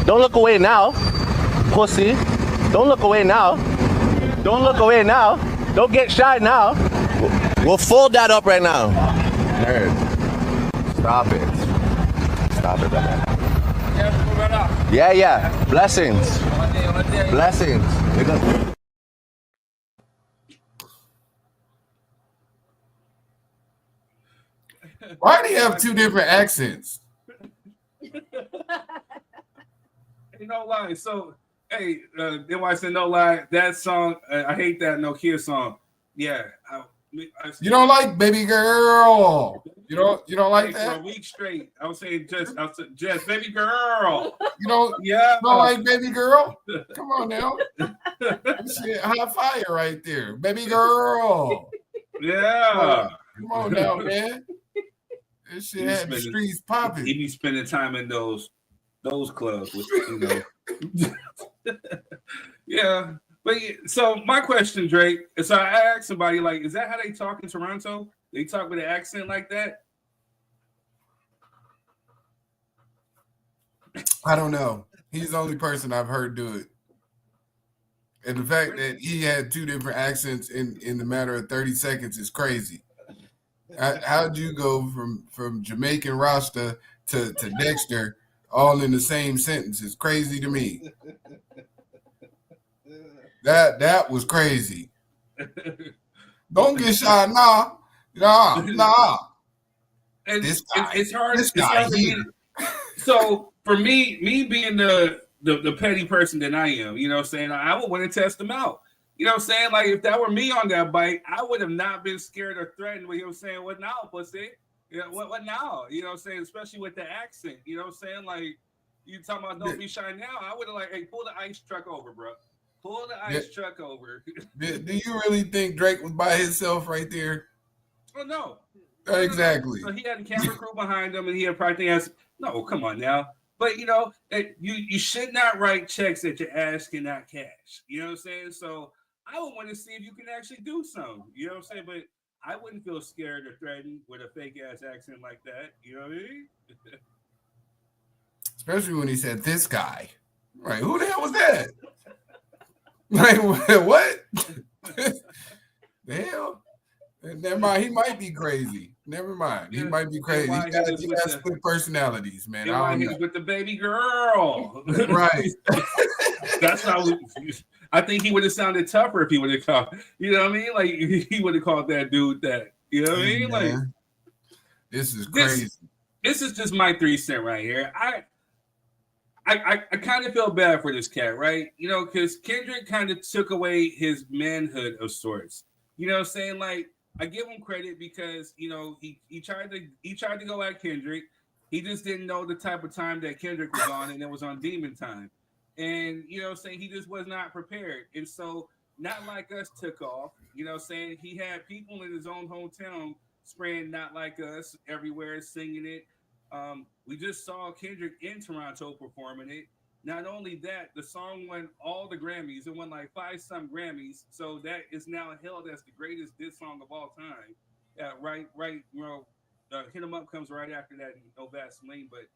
Don't look away now, pussy. Don't look away now. Don't look away now. Don't get shy now. We'll fold that up right now. Nerd. Stop it. Stop it, brother. Yeah. Blessings. Blessings. Why do you have two different accents? No lie. So, hey, NY said no lie. That song, I hate that No Kid song. Yeah. You don't like Baby Girl. You don't like that? For a week straight, I was saying just Baby Girl. You don't like Baby Girl? Come on now. Shit, hot fire right there. Baby Girl. Yeah. Come on now, man. This shit had the streets popping. He be spending time in those clubs, with, you know. Yeah. But so my question, Drake, is I asked somebody, like, is that how they talk in Toronto? They talk with an accent like that. I don't know. He's the only person I've heard do it. And the fact that he had 2 different accents in the matter of 30 seconds is crazy. How'd you go from Jamaican Rasta to Dexter all in the same sentence? It's crazy to me. That was crazy. Don't get shot, nah. And this guy, it's hard. This It's guy hard for me. So for me being the petty person that I am, you know what I'm saying, I would want to test him out. You know what I'm saying? Like, if that were me on that bike, I would have not been scared or threatened with him saying, what now, pussy? You know, what now? You know what I'm saying? Especially with the accent. You know what I'm saying? Like, you talking about don't be shy now. I would have like, hey, pull the ice truck over, bro. Pull the ice truck over. Do you really think Drake was by himself right there? Oh, no. Exactly. So he had a camera crew behind him, and he had probably has no. Come on now, but you know, you should not write checks that your ass cannot cash. You know what I'm saying? So I would want to see if you can actually do something. You know what I'm saying? But I wouldn't feel scared or threatened with a fake ass accent like that. You know what I mean? Especially when he said this guy. Right? Who the hell was that? Like what? The hell? Never mind. He might be crazy. Never mind. He might be crazy. He got split personalities, man. I don't know. With the baby girl, right? That's how I think he would have sounded tougher if he would have called. You know what I mean? Like he would have called that dude that. You know what I mean? Like this is crazy. This is just my 3 cents right here. I kind of feel bad for this cat, right? You know, because Kendrick kind of took away his manhood of sorts. You know what I'm saying? Like, I give him credit because, you know, he tried to go at Kendrick. He just didn't know the type of time that Kendrick was on, and it was on demon time. And, you know what I'm saying, he just was not prepared. And so, Not Like Us took off. You know what I'm saying? He had people in his own hometown spraying Not Like Us everywhere, singing it. We just saw Kendrick in Toronto performing it. Not only that, the song won all the Grammys. It won like 5-some Grammys. So that is now held as the greatest diss song of all time. Right. You know, Hit 'Em Up comes right after that. No Vaseline, but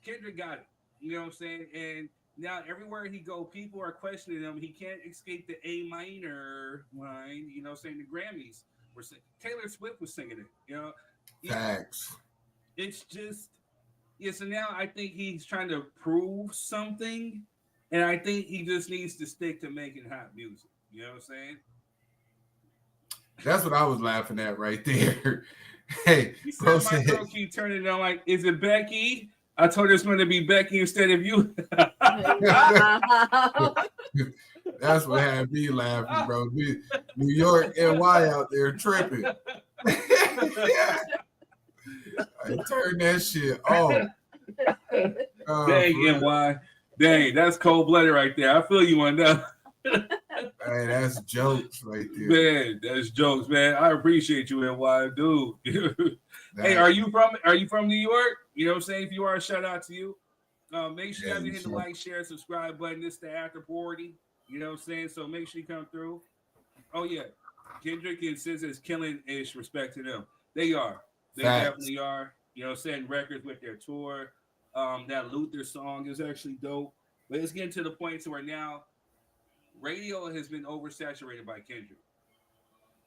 Kendrick got it. You know what I'm saying? And now everywhere he go, people are questioning him. He can't escape the A minor line. You know, saying the Grammys were Taylor Swift was singing it. You know, Facts. It's just. Yeah, so now I think he's trying to prove something, and I think he just needs to stick to making hot music. You know what I'm saying? That's what I was laughing at right there. Hey, he said my girl keep turning it on like, is it Becky? I told her it's going to be Becky instead of you. That's what had me laughing, bro. New York NY out there tripping. I turned that shit off. Dang, NY. Dang, that's cold-blooded right there. I feel you on that. Hey, that's jokes right there. Man, that's jokes, man. I appreciate you, NY, dude. Hey, are you from New York? You know what I'm saying? If you are, shout out to you. Make sure you guys hit the like, share, subscribe button. This is the AFTERPARTY. You know what I'm saying? So make sure you come through. Oh, yeah. Kendrick and SZA is killing ish. Respect to them. They are. They definitely are. You know, setting records with their tour. That Luther song is actually dope. But it's getting to the point to where now radio has been oversaturated by Kendrick.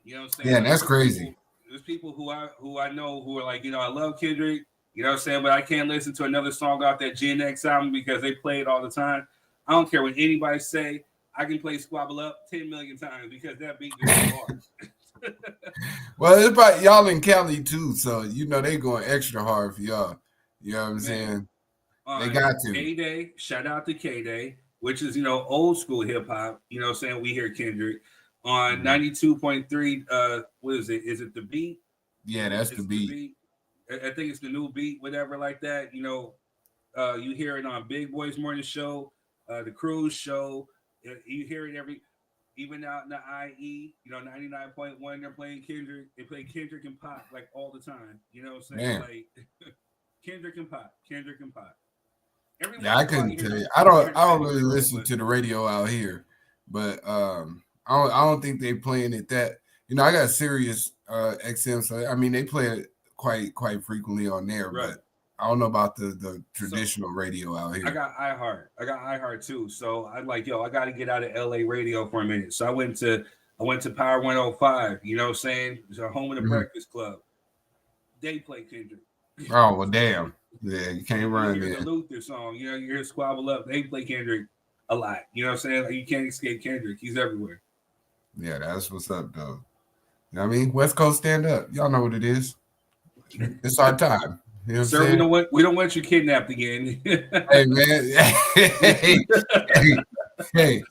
You know what I'm saying? Yeah, like, that's crazy. There's people who I know who are like, you know, I love Kendrick, you know what I'm saying, but I can't listen to another song off that Gen X album because they play it all the time. I don't care what anybody say. I can play Squabble Up 10 million times because that beat is hard. Well, it's about y'all in Cali too, so you know they going extra hard for y'all. You know what I'm saying? They got to. K-Day, shout out to K-Day, which is, you know, old school hip hop. You know what I'm saying? We hear Kendrick on 92.3. What is it? Is it The Beat? Yeah, that's The Beat. I think it's the new beat, whatever like that. You know, you hear it on Big Boy's Morning Show, the Cruise Show. You hear it even out in the IE, you know, 99.1, they're playing Kendrick. They play Kendrick and Pop like all the time. You know what I'm saying? Man. Like Kendrick and Pop. Yeah, I couldn't tell you. I don't really listen to the radio out here, but I don't think they playing it that You know, I got Sirius XM, so I mean they play it quite frequently on there, Right. but I don't know about the traditional radio out here. I got iHeart too. So I'm like, yo, I got to get out of LA radio for a minute. So I went to Power 105. You know what I'm saying? It's a home of the Breakfast Club. They play Kendrick. Oh well, damn. Yeah, you can't run there. there. The Luther song, you know, you hear Squabble Up. They play Kendrick a lot. You know what I'm saying? Like, you can't escape Kendrick. He's everywhere. Yeah, that's what's up, though. You know what I mean? West Coast stand up. Y'all know what it is. It's our time. You know what Sir, I'm saying? we don't want you kidnapped again. Hey, man. Hey.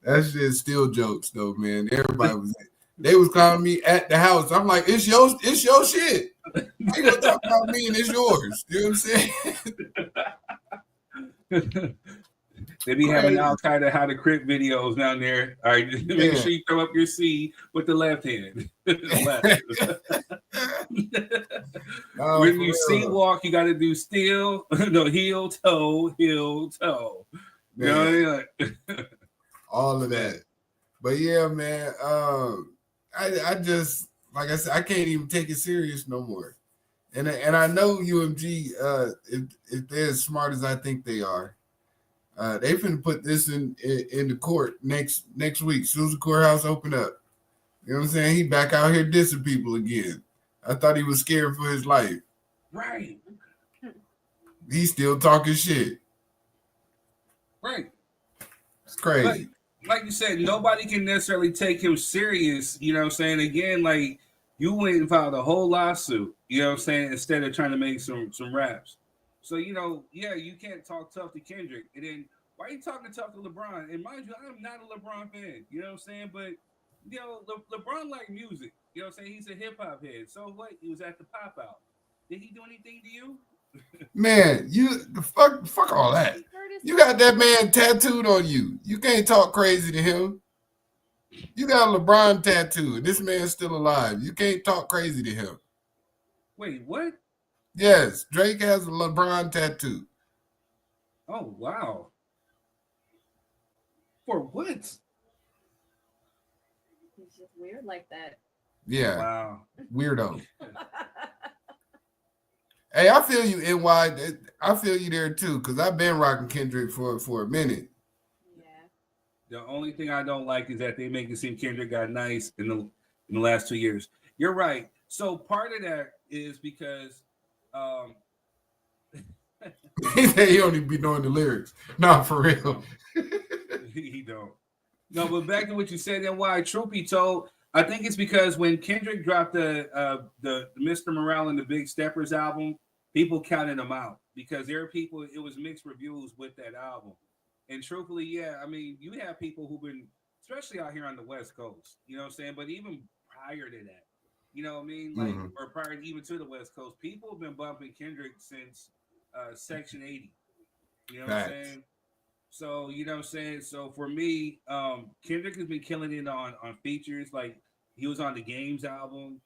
That shit still jokes, though, man. They was calling me at the house. I'm like, it's your shit. They gonna talk about me and it's yours. You know what I'm saying? They be having all kind of how to crip videos down there. All right, just make sure you throw up your C with the left hand. When you C walk, you got to do heel, toe. You know what I mean? All of that. But yeah, man, I just, like I said, I can't even take it serious no more. And I know UMG, if they're as smart as I think they are, they finna put this in the court next week. As soon as the courthouse open up. You know what I'm saying? He back out here dissing people again. I thought he was scared for his life. Right. He's still talking shit. Right. It's crazy. Like you said, nobody can necessarily take him serious. You know what I'm saying? Again, like, you went and filed a whole lawsuit, you know what I'm saying, instead of trying to make some raps. So, you know, yeah, you can't talk tough to Kendrick. And then why are you talking tough to LeBron? And mind you, I'm not a LeBron fan, you know what I'm saying? But, you know, LeBron like music. You know what I'm saying? He's a hip-hop head. So what? He was at the pop-out. Did he do anything to you? Man, fuck all that. You got that man tattooed on you. You can't talk crazy to him. You got a LeBron tattoo. This man's still alive. You can't talk crazy to him. Wait, what? Yes, Drake has a LeBron tattoo. Oh, wow. For what? He's just weird like that. Yeah. Wow. Weirdo. Hey, I feel you, NY. I feel you there too, because I've been rocking Kendrick for a minute. The only thing I don't like is that they make it seem Kendrick got nice in the last 2 years. You're right. So part of that is because He said he only be knowing the lyrics. No, for real. He don't. No, but back to what you said, and why truth be told, I think it's because when Kendrick dropped the Mr. Morale and the Big Steppers album, people counted him out because there are people. It was mixed reviews with that album. And truthfully, yeah, I mean, you have people who've been, especially out here on the West Coast, you know what I'm saying? But even prior to that, you know what I mean? Like, or prior even to the West Coast, people have been bumping Kendrick since Section 80. You know what I'm saying? So, you know what I'm saying? So for me, Kendrick has been killing it on features. Like, he was on the Games album,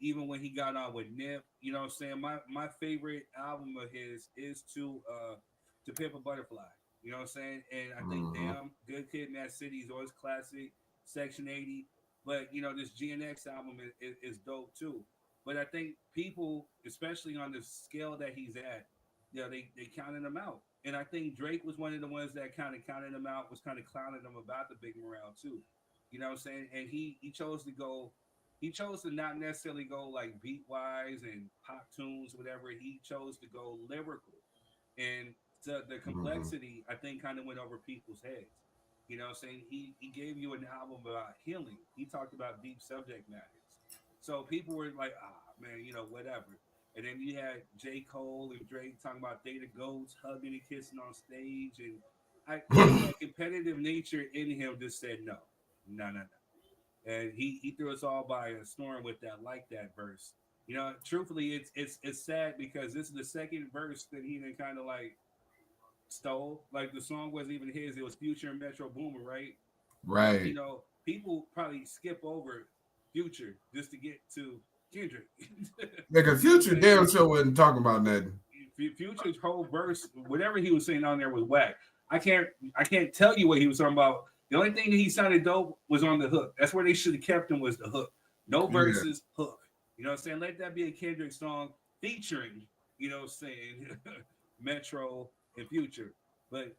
even when he got on with Nip. You know what I'm saying? My favorite album of his is To Pimp a Butterfly. You know what I'm saying? And I think, damn, Good Kid, Mad City is always classic. Section 80. But, you know, this GNX album is dope, too. But I think people, especially on the scale that he's at, you know, they counted him out. And I think Drake was one of the ones that kind of counted him out, was kind of clowning him about the Big Morale, too. You know what I'm saying? And he chose to not necessarily go, like, beat-wise and pop tunes, whatever. He chose to go lyrical. And so the complexity, I think, kind of went over people's heads. You know what I'm saying? He gave you an album about healing. He talked about deep subject matters. So people were like, man, you know, whatever. And then you had J. Cole and Drake talking about they the goats, hugging and kissing on stage. And the competitive nature in him just said no. And he threw us all by a storm with that verse. You know, truthfully, it's sad because this is the second verse that he then kind of like stole. Like, the song wasn't even his, it was Future and Metro Boomin, right? Right. You know, people probably skip over Future just to get to Kendrick. Because Future damn sure wasn't talking about nothing. Future's whole verse, whatever he was saying on there was whack. I can't tell you what he was talking about. The only thing that he sounded dope was on the hook. That's where they should have kept him, was the hook. No verses, hook. You know what I'm saying? Let that be a Kendrick song featuring, you know what I'm saying, Metro and Future. But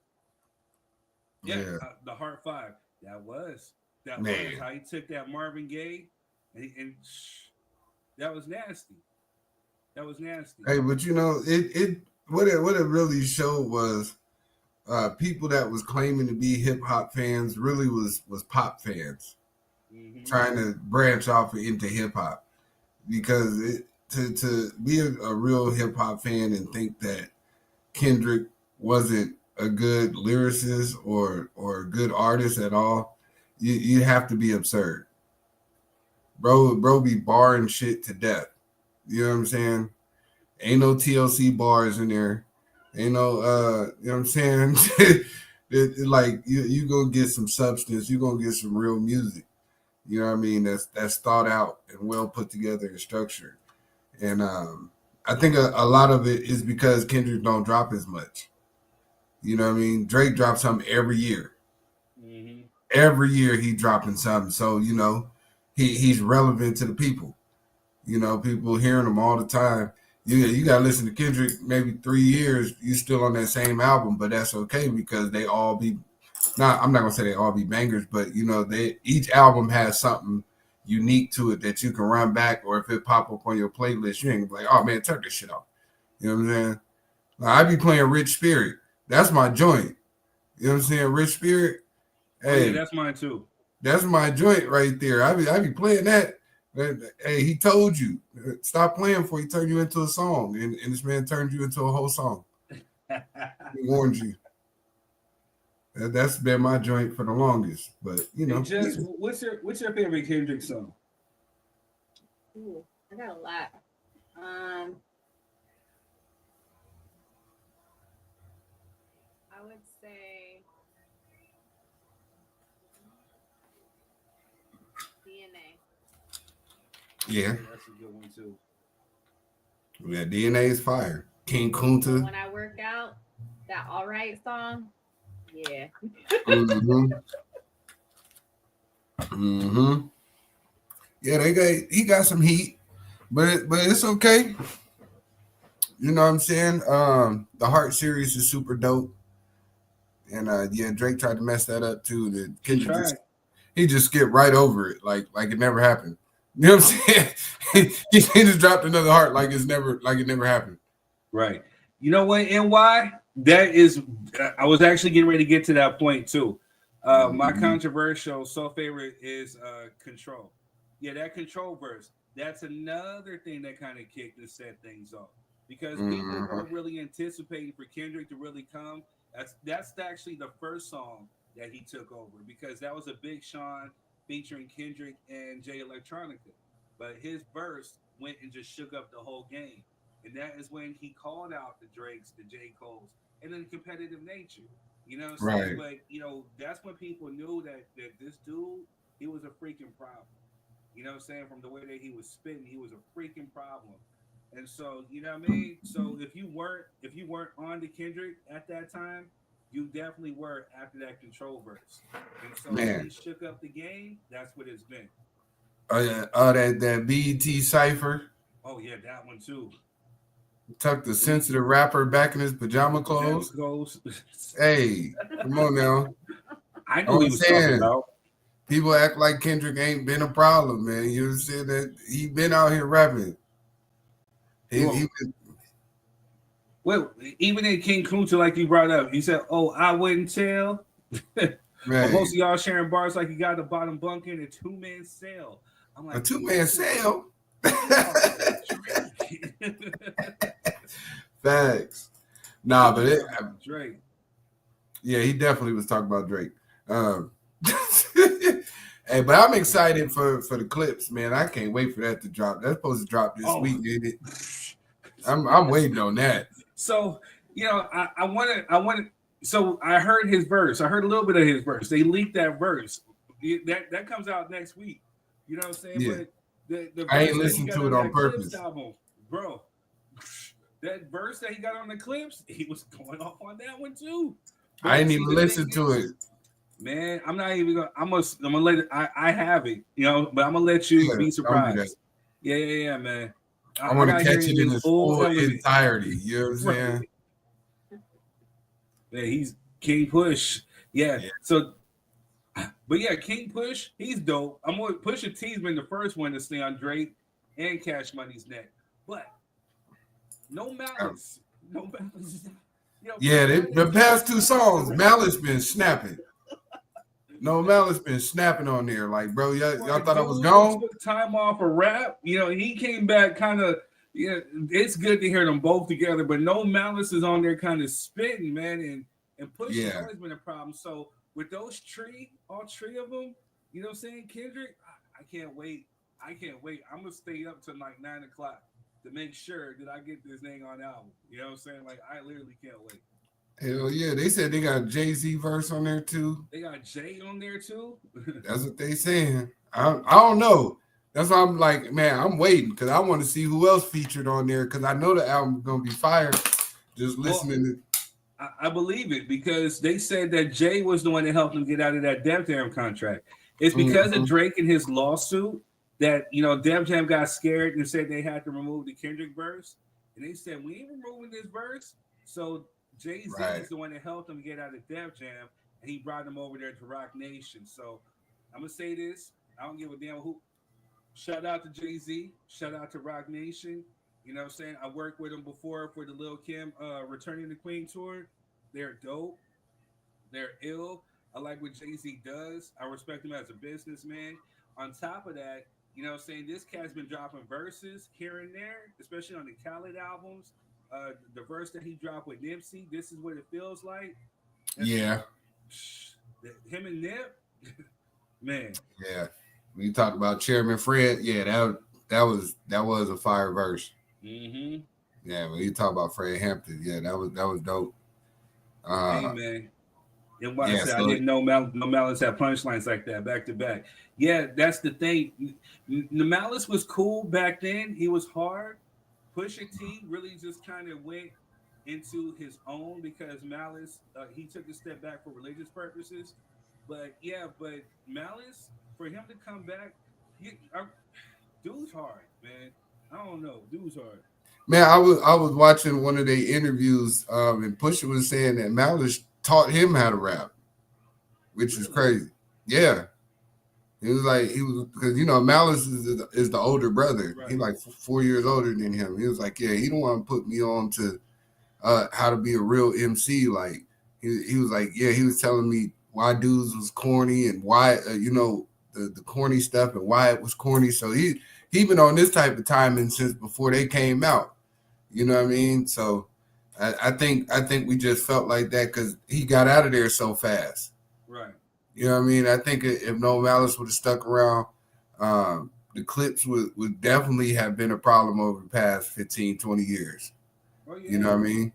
the Heart 5, that was how he took that Marvin Gaye and that was nasty. That was nasty. Hey, but you know, what it really showed was people that was claiming to be hip hop fans really was pop fans, trying to branch off into hip hop, because to be a real hip hop fan and think that Kendrick wasn't a good lyricist or a good artist at all, you have to be absurd. Bro be barring shit to death. You know what I'm saying? Ain't no TLC bars in there. Ain't no you know what I'm saying? Like you gonna get some substance, you gonna get some real music. You know what I mean? That's thought out and well put together and structured. And I think a lot of it is because Kendrick don't drop as much. You know what I mean? Drake drops something every year. Every year he dropping something. So, you know, he's relevant to the people. You know, people hearing him all the time. You gotta listen to Kendrick maybe 3 years, you still on that same album, but that's okay because they all be I'm not gonna say they all be bangers, but you know, each album has something unique to it that you can run back, or if it pop up on your playlist, you ain't gonna be like, oh man, turn this shit off. You know what I'm saying? Like, I be playing Rich Spirit. That's my joint. You know what I'm saying? Rich Spirit. Hey, yeah, that's mine too. That's my joint right there. I be playing that. Hey, he told you, stop playing before he turned you into a song, and this man turned you into a whole song. He warned you. That's been my joint for the longest, but you know. Just what's your favorite Kendrick song? Ooh, I got a lot. I would say DNA. Yeah. That's a good one too. Yeah, DNA is fire. King Kunta. When I work out, that All Right song. Yeah. Yeah, he got some heat, but it's okay. You know what I'm saying? The Heart series is super dope. And Drake tried to mess that up too. He just skipped right over it, like it never happened. You know what I'm saying? he just dropped another Heart like it never happened. Right. You know what, NY? That is, I was actually getting ready to get to that point too. My controversial favorite is Control. Yeah, that Control verse. That's another thing that kind of kicked and set things off, because people weren't really anticipating for Kendrick to really come. That's actually the first song that he took over, because that was a Big Sean featuring Kendrick and Jay Electronica. But his verse went and just shook up the whole game. And that is when he called out the Drakes, the J. Coles, and then competitive nature. You know what I'm saying? But, you know, that's when people knew that this dude, he was a freaking problem. You know what I'm saying? From the way that he was spitting, he was a freaking problem. And so, you know what I mean? So if you weren't on to Kendrick at that time, you definitely were after that Control verse. And so when he shook up the game, that's what it's been. Oh yeah, that BET cipher. Oh yeah, that one too. Tuck the sensitive rapper back in his pajama clothes. Hey, come on now. I know what he was talking about. People act like Kendrick ain't been a problem, man. You know what I'm saying? That he been out here rapping. Well, even in King Kunta, like you brought up, he said, "Oh, I wouldn't tell." Most of y'all sharing bars like you got the bottom bunk in a 2-man sale. I'm like, a 2-man sale. Facts. Nah, but Drake. Yeah, he definitely was talking about Drake. Hey, but I'm excited for the clips, man. I can't wait for that to drop. That's supposed to drop this week, ain't it? I'm waiting on that. So, you know, I wanted. So I heard his verse. I heard a little bit of his verse. They leaked that verse. That comes out next week. You know what I'm saying? Yeah. But the I ain't listened to it on purpose, album, bro. That verse that he got on the clips, he was going off on that one too. I ain't even listened to it. Man, I'm not even gonna. I'm gonna let it. I have it, but I'm gonna let you be surprised. Yeah, man. I want to gotta catch hear it in his its full full element. entirety. You know what I'm saying? Man, he's King Push. Yeah. So, but yeah, King Push, he's dope. I'm gonna Pusha T's been the first one to stay on Drake and Cash Money's neck, but no Malice. No Malice. Yeah, the past two songs, Malice been snapping. No, Malice been snapping on there. Like, bro, y'all thought I was gone? Took time off a rap. He came back kind of. Yeah, it's good to hear them both together, but no Malice is on there kind of spitting, man, and Push has always been a problem. So with those all three of them, you know what I'm saying, Kendrick, I can't wait. I'm gonna stay up till like 9 o'clock to make sure that I get this thing on album. You know what I'm saying? Like, I literally can't wait. Hell yeah. They said they got a Jay-Z verse on there too. They got Jay on there too? That's what they saying. I don't know. That's why I'm like, man, I'm waiting because I want to see who else featured on there because I know the album's going to be fire. Just listening to I believe it because they said that Jay was the one that helped them get out of that Def Jam contract. It's because of Drake and his lawsuit that, Def Jam got scared and said they had to remove the Kendrick verse. And they said, we ain't removing this verse. So Jay-Z is the one that helped them get out of Def Jam, and he brought them over there to Rock Nation. So I'm going to say this. I don't give a damn who. Shout out to Jay-Z. Shout out to Rock Nation. You know what I'm saying? I worked with them before for the Lil Kim Returning the Queen tour. They're dope. They're ill. I like what Jay-Z does. I respect him as a businessman. On top of that, you know what I'm saying? This cat's been dropping verses here and there, especially on the Khaled albums. The verse that he dropped with Nipsey, This Is What It Feels Like. Yeah. Him and Nip, man. Yeah. When you talk about Chairman Fred, yeah, that was a fire verse. Mm-hmm. Yeah, when you talk about Fred Hampton, yeah, that was dope. Hey man. And why I didn't know Malice had punchlines like that back to back. Yeah, that's the thing. The Malice was cool back then. He was hard. Pusha T really just kind of went into his own because Malice, he took a step back for religious purposes. But Malice, for him to come back, dude's hard, man. I don't know. Dude's hard. Man, I was watching one of their interviews, and Pusha was saying that Malice taught him how to rap, which is crazy. Yeah. It was like because Malice is the older brother. Right. He's like 4 years older than him. He was like, yeah, he don't want to put me on to how to be a real MC. Like he was like, yeah, he was telling me why dudes was corny and why the corny stuff and why it was corny. So he been on this type of timing since before they came out. You know what I mean? So I think we just felt like that because he got out of there so fast. Right. You know what I mean? I think if No Malice would have stuck around, the clips would definitely have been a problem over the past 15, 20 years. Oh, yeah. You know what I mean?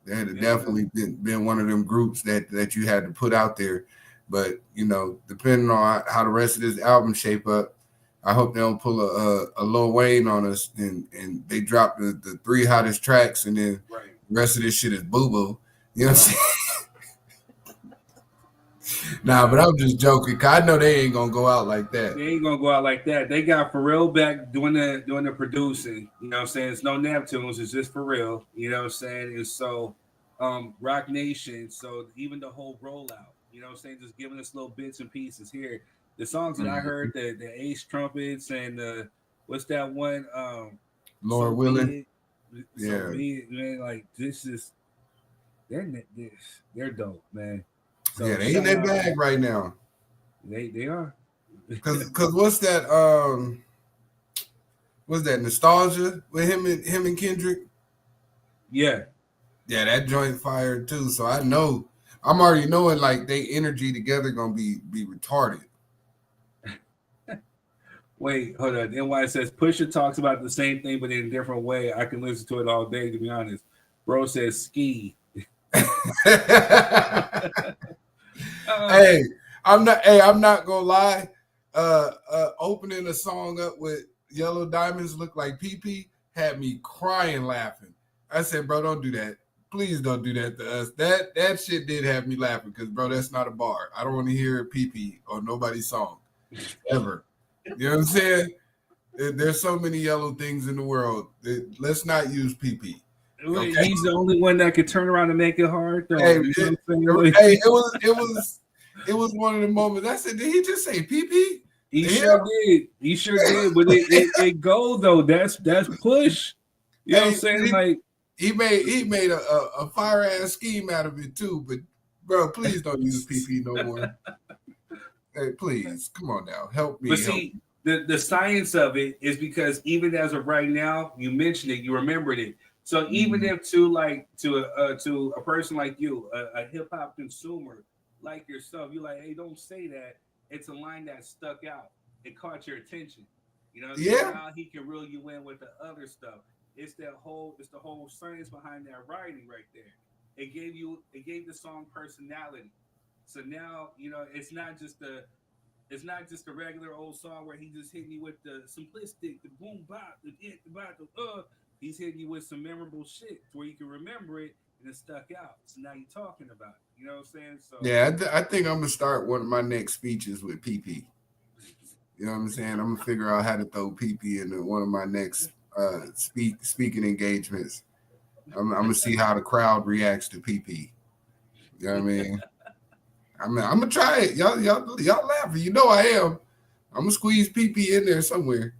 They had definitely been one of them groups that you had to put out there. But, depending on how the rest of this album shape up, I hope they don't pull a Lil Wayne on us and they drop the 3 hottest tracks and then the rest of this shit is boo-boo. You know what I'm saying? Nah, but I'm just joking. Cause I know they ain't gonna go out like that. They ain't gonna go out like that. They got Pharrell back doing the producing. You know what I'm saying? It's no Neptunes. It's just Pharrell. You know what I'm saying? And so, Rock Nation. So even the whole rollout. You know what I'm saying? Just giving us little bits and pieces here. The songs that I heard, the Ace Trumpets and what's that one? Lord Willing. Yeah, man. Like this is they're dope, man. So yeah, they in that bag right now. They are. Cause what's that? What's that? Nostalgia with him and Kendrick. Yeah, that joint fire too. So I know I'm already knowing like they energy together gonna be retarded. Wait, hold on. NY says Pusha talks about the same thing but in a different way. I can listen to it all day. To be honest, bro says ski. Hey, I'm not gonna lie. Opening a song up with Yellow Diamonds Look Like Pee Pee had me crying laughing. I said, bro, don't do that. please don't do that to us. That shit did have me laughing because, bro, that's not a bar. I don't want to hear pee-pee on nobody's song ever. You know what I'm saying? There's so many yellow things in the world. Let's not use pee-pee. Okay? He's the only one that could turn around and make it hard, though. Hey, You know it was one of the moments. I said, did he just say pee-pee? He sure did. He sure did. But it go though. That's push. You know what I'm saying? Like he made a fire ass scheme out of it too. But bro, please don't use PP no more. Hey, please, come on now, help me. But see, the science of it is because even as of right now, you mentioned it, you remembered it. So even if to a person like you, a hip hop consumer like yourself, you're like, hey, don't say that. It's a line that stuck out. It caught your attention. You know, so now he can reel you in with the other stuff. It's the whole science behind that writing right there. It gave the song personality. So now, you know, it's not just a regular old song where he just hitting you with the simplistic, the boom bop, the he's hitting you with some memorable shit where you can remember it and it stuck out. So now you're talking about it. You know what I'm saying? So yeah, I think I'm gonna start one of my next speeches with PP. You know what I'm saying? I'm gonna figure out how to throw PP into one of my next speaking engagements. I'm gonna see how the crowd reacts to PP. You know what I mean? I'm gonna try it. Y'all laughing. You know I am. I'm gonna squeeze PP in there somewhere.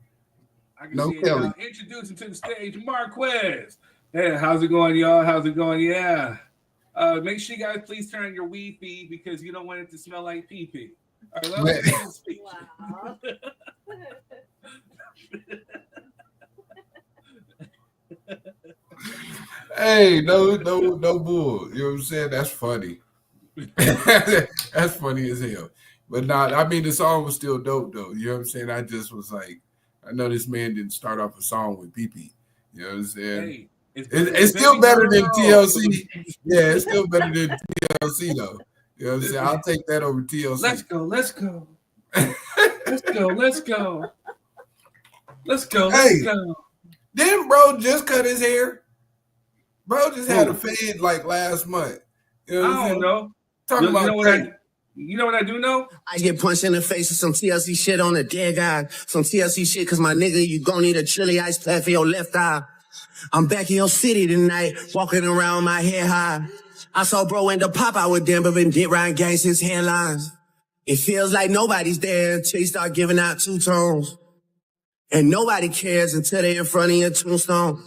I can see it now. Introducing to the stage, Marquez. Hey, how's it going, y'all? How's it going? Yeah. Make sure you guys please turn on your weed feed because you don't want it to smell like pee-pee. All right, let's speak. Wow. Hey, no bull. You know what I'm saying? That's funny. That's funny as hell. But I mean, the song was still dope though. You know what I'm saying? I just was like, I know this man didn't start off a song with PP. You know what I'm saying? Hey, it's still better than TLC. Yeah, it's still better than TLC though. You know what I'm saying? I'll take that over TLC. Let's go. Let's go. Let's go. Let's go. Let's go. Let's go. Didn't bro just cut his hair? Bro just had a fade like last month. You know what I don't know. Talking about you know what I do know? I get punched in the face with some TLC shit on a dead guy. Some TLC shit, cause my nigga, you gon' need a chili ice pack for your left eye. I'm back in your city tonight, walking around my head high. I saw bro end up pop out with them, but been dick riding gangs since headlines. It feels like nobody's there until you start giving out two tones. And nobody cares until they're in front of your tombstone.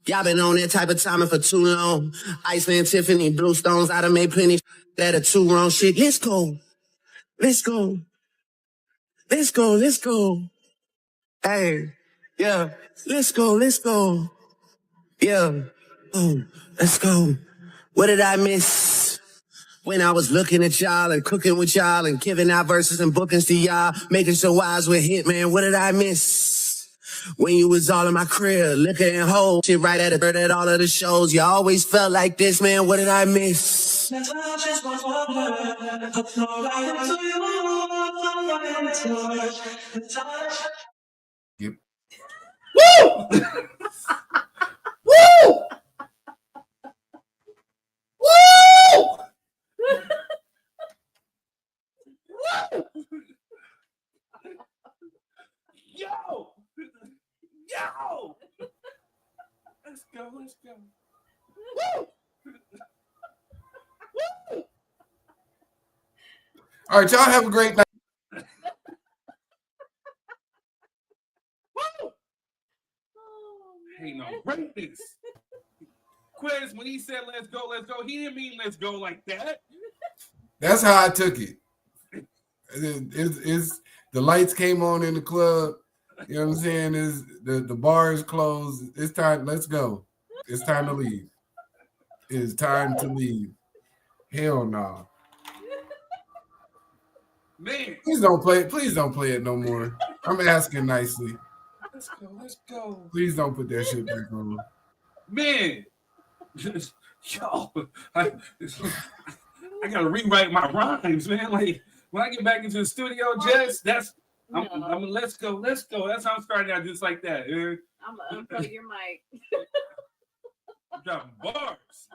Y'all been on that type of timing for too long. Iceman, Tiffany, Bluestones, I done made plenty that are too wrong shit. Let's go. Let's go. Let's go. Let's go. Hey, yeah. Let's go. Let's go. Yeah. Oh, let's go. What did I miss? When I was looking at y'all and cooking with y'all and giving out verses and bookings to y'all, making so wise with Hitman, what did I miss? When you was all in my crib, liquor and hoe, shit right at it at all of the shows. You always felt like this, man, what did I miss? Yep. Woo! Woo! Woo! Yo! Yo! Let's go. Let's go. Woo! Woo! All right, y'all have a great night. Hey, no, greatness. Quiz, when he said let's go, he didn't mean let's go like that. That's how I took it. It's the lights came on in the club. You know what I'm saying? Is the bar is closed. It's time. Let's go. It's time to leave. It's time to leave. Hell no. Man. Please don't play it. Please don't play it no more. I'm asking nicely. Let's go. Let's go. Please don't put that shit back on. Man. Yo. I gotta rewrite my rhymes, man. Like when I get back into the studio, Jess, I'm let's go. That's how I'm starting out, just like that. I'm gonna unplug your mic. I'm dropping bars.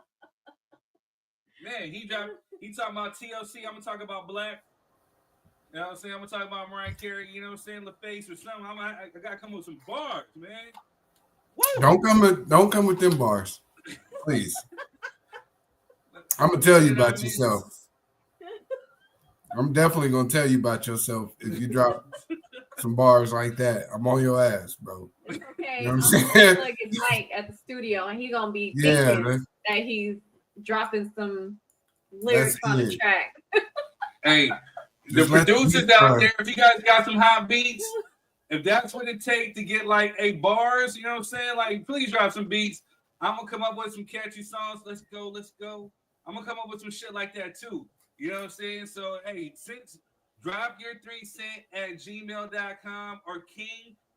Man, he talking about TLC. I'm gonna talk about Black. You know what I'm saying? I'm gonna talk about Mariah Carey. You know what I'm saying? LaFace or something. I gotta come with some bars, man. Woo! Don't come with them bars, please. I'm gonna tell you about yourself. I'm definitely gonna tell you about yourself if you drop some bars like that. I'm on your ass, bro. It's okay. You know what I'm I'm saying? like it's Mike at the studio, and he gonna be Yeah, thinking that he's dropping some lyrics on the track. Hey, the Just let the producers beat out run. there, if you guys got some hot beats, if that's what it takes to get like bars, you know what I'm saying? Like, please drop some beats. I'm gonna come up with some catchy songs. Let's go. I'm gonna come up with some shit like that too. You know what I'm saying? So hey, drop your 3 cent at gmail.com or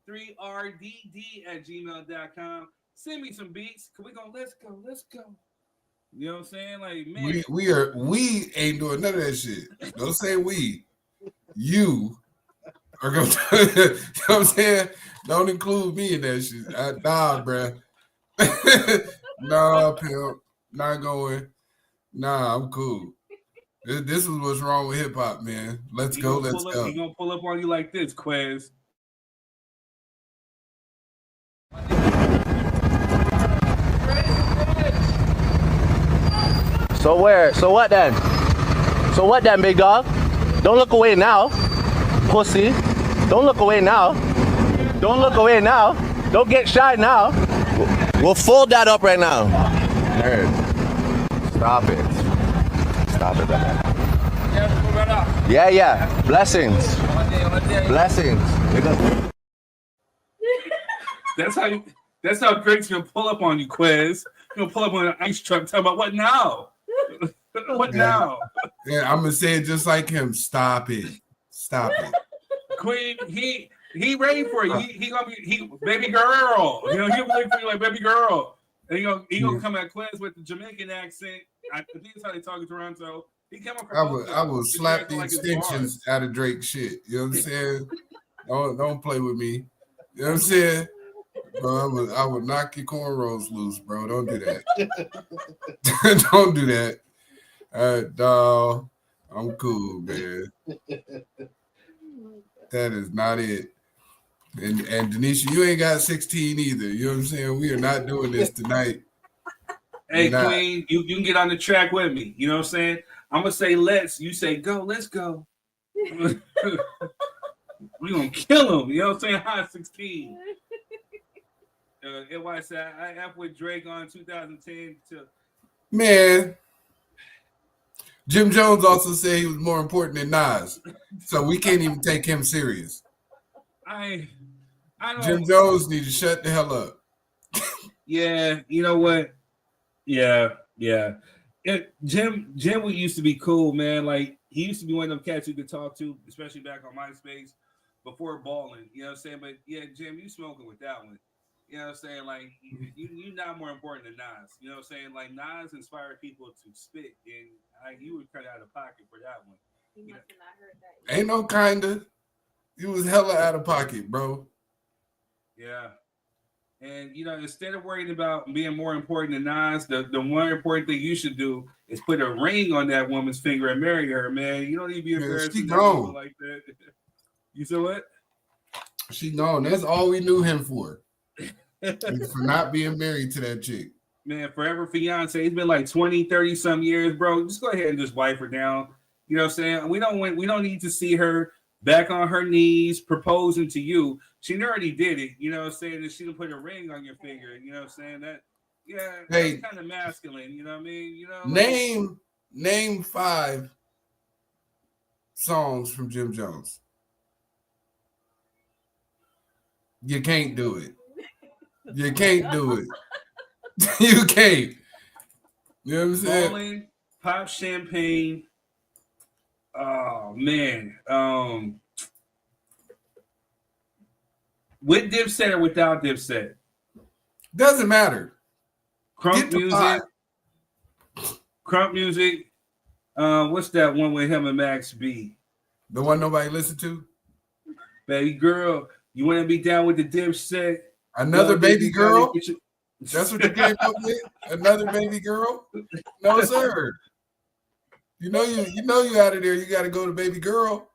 king3rdd@gmail.com. Send me some beats. Can we go? Let's go. You know what I'm saying? Like, man, We ain't doing none of that shit. Don't say we. You are gonna. You know what I'm saying? Don't include me in that shit. Nah, bruh. Nah, pimp. Not going. Nah, I'm cool. This is what's wrong with hip hop, man. Let's go. He gonna pull up on you like this, Quez. So where? So what then? So what then, big dog? Don't look away now, pussy. Don't look away now. Don't look away now. Don't get shy now. We'll fold that up right now. Nerd. Stop it. Stop it, man. Yeah. Blessings. Blessings. That's how Drake's gonna pull up on you, Quez. He's gonna pull up on an ice truck talking about what now? What now? Yeah, I'm gonna say it just like him. Stop it. Queen, he ready for you. He gonna be baby girl. You know, he'll wait for you like baby girl. And he gonna come at Quez with the Jamaican accent. I think that's how they talk in Toronto. He come across. I will slap the extensions out of Drake shit. You know what I'm saying? Don't play with me. You know what I'm saying? Bro, I would knock your cornrows loose, bro. Don't do that. Don't do that. Dawg, I'm cool, man. That is not it. And Denisha, you ain't got 16 either. You know what I'm saying? We are not doing this tonight. Hey, Queen, you can get on the track with me. You know what I'm saying? I'm gonna say let's. You say go. Let's go. We gonna kill him. You know what I'm saying? Hot 16. NY said I F with Drake on 2010 to. Man, Jim Jones also said he was more important than Nas, so we can't even take him serious. I don't. Jim Jones need to shut the hell up. Yeah, you know what? Yeah. Jim used to be cool, man. Like he used to be one of them cats you could talk to, especially back on MySpace before balling. You know what I'm saying? But yeah, Jim, you smoking with that one. You know what I'm saying? Like you not more important than Nas. You know what I'm saying? Like Nas inspired people to spit, and you were kind of out of pocket for that one. He must have not heard that. Ain't no kinda. You was hella out of pocket, bro. Yeah. And, you know, instead of worrying about being more important than Nas, the more important thing you should do is put a ring on that woman's finger and marry her, man. You don't need to be embarrassed she to gone. like that. You said what? She gone. That's all we knew him for. For not being married to that chick. Man, forever fiance. It's been like 20, 30 some years, bro. Just go ahead and just wipe her down. You know what I'm saying? We don't need to see her back on her knees proposing to you. She already did it. You know what I'm saying? That she didn't put a ring on your finger. You know what I'm saying? That that's kind of masculine. You know what I mean? You know, name 5 songs from Jim Jones. You can't do it. You can't do it. You can't. You know what I'm saying? Ballin', Pop Champagne. Oh man. With Dipset or without Dipset? Doesn't matter. Crunk music. Crunk music. What's that one with him and Max B? The one nobody listened to? Baby girl, you want to be down with the Dipset? Another baby girl? That's what you came up with? Another baby girl? No, sir. You know you out of there. You got to go to baby girl.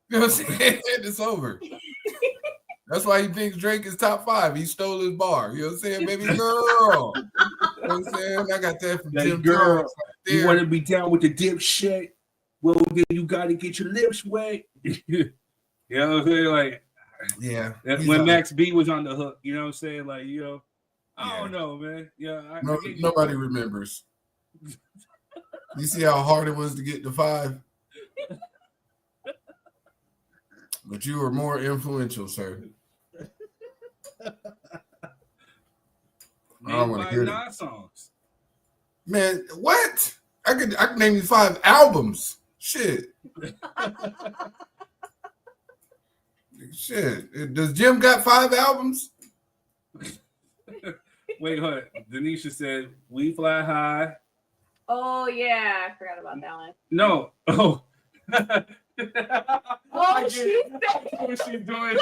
You know what I'm saying? It's over. That's why he thinks Drake is top 5. He stole his bar. You know what I'm saying? Baby girl. You know what I'm saying? I got that from Jim girl, Jones. Right you want to be down with the dipshit? Well, then you got to get your lips wet. You know what I'm saying? Like, yeah. That's when Max B was on the hook. You know what I'm saying? Like, I don't know, man. Yeah. Nobody remembers. You see how hard it was to get to 5? But you were more influential, sir. I don't want to hear that. Songs. Man, what? I could name you 5 albums. Shit. Shit. Does Jim got 5 albums? Wait, hold on. Denisha said, "We Fly High." Oh yeah, I forgot about that one. No. Oh. Oh, she what she's doing.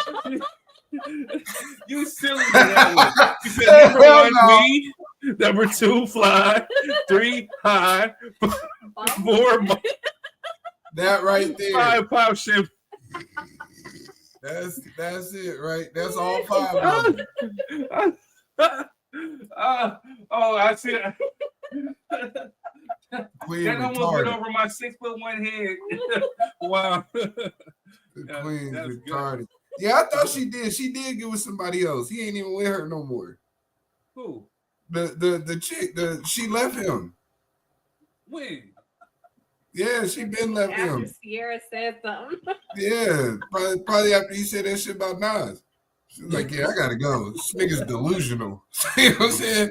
You silly for that one. You said number 1, me. Number 2, fly. 3, high. 4, that right there. 5, pop ship. That's it, right? That's all 5 of them. I see it. Queen that almost retarded. went over my 6'1" head. Wow. The Queen's retarded. Good. Yeah, I thought she did. She did get with somebody else. He ain't even with her no more. Who? The chick. She left him. When? Yeah, she been left him. After Sierra said something. Yeah, probably after he said that shit about Nas. She was like, "Yeah, I gotta go. This nigga's delusional." You know what I'm saying?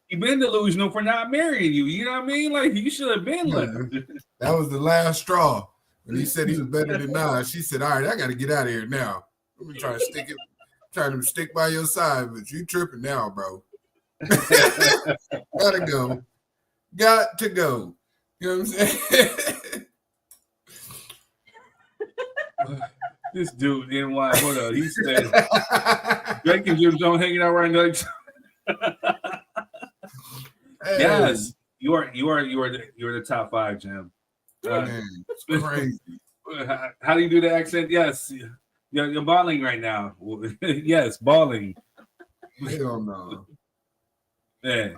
He been delusional for not marrying you. You know what I mean? Like, you should have been left. That was the last straw. When he said he was better than Nas, she said, "All right, I got to get out of here now. Let me try to stick by your side, but you tripping now, bro. Gotta go. Got to go." You know what I'm saying? This dude, NY, hold on. He said, Drake and Jim Jones hanging out right now. Hey. Yes, you are the top 5, Jim. It's crazy. How do you do the accent? Yes, you're balling right now. Yes, balling. Hell no. Man,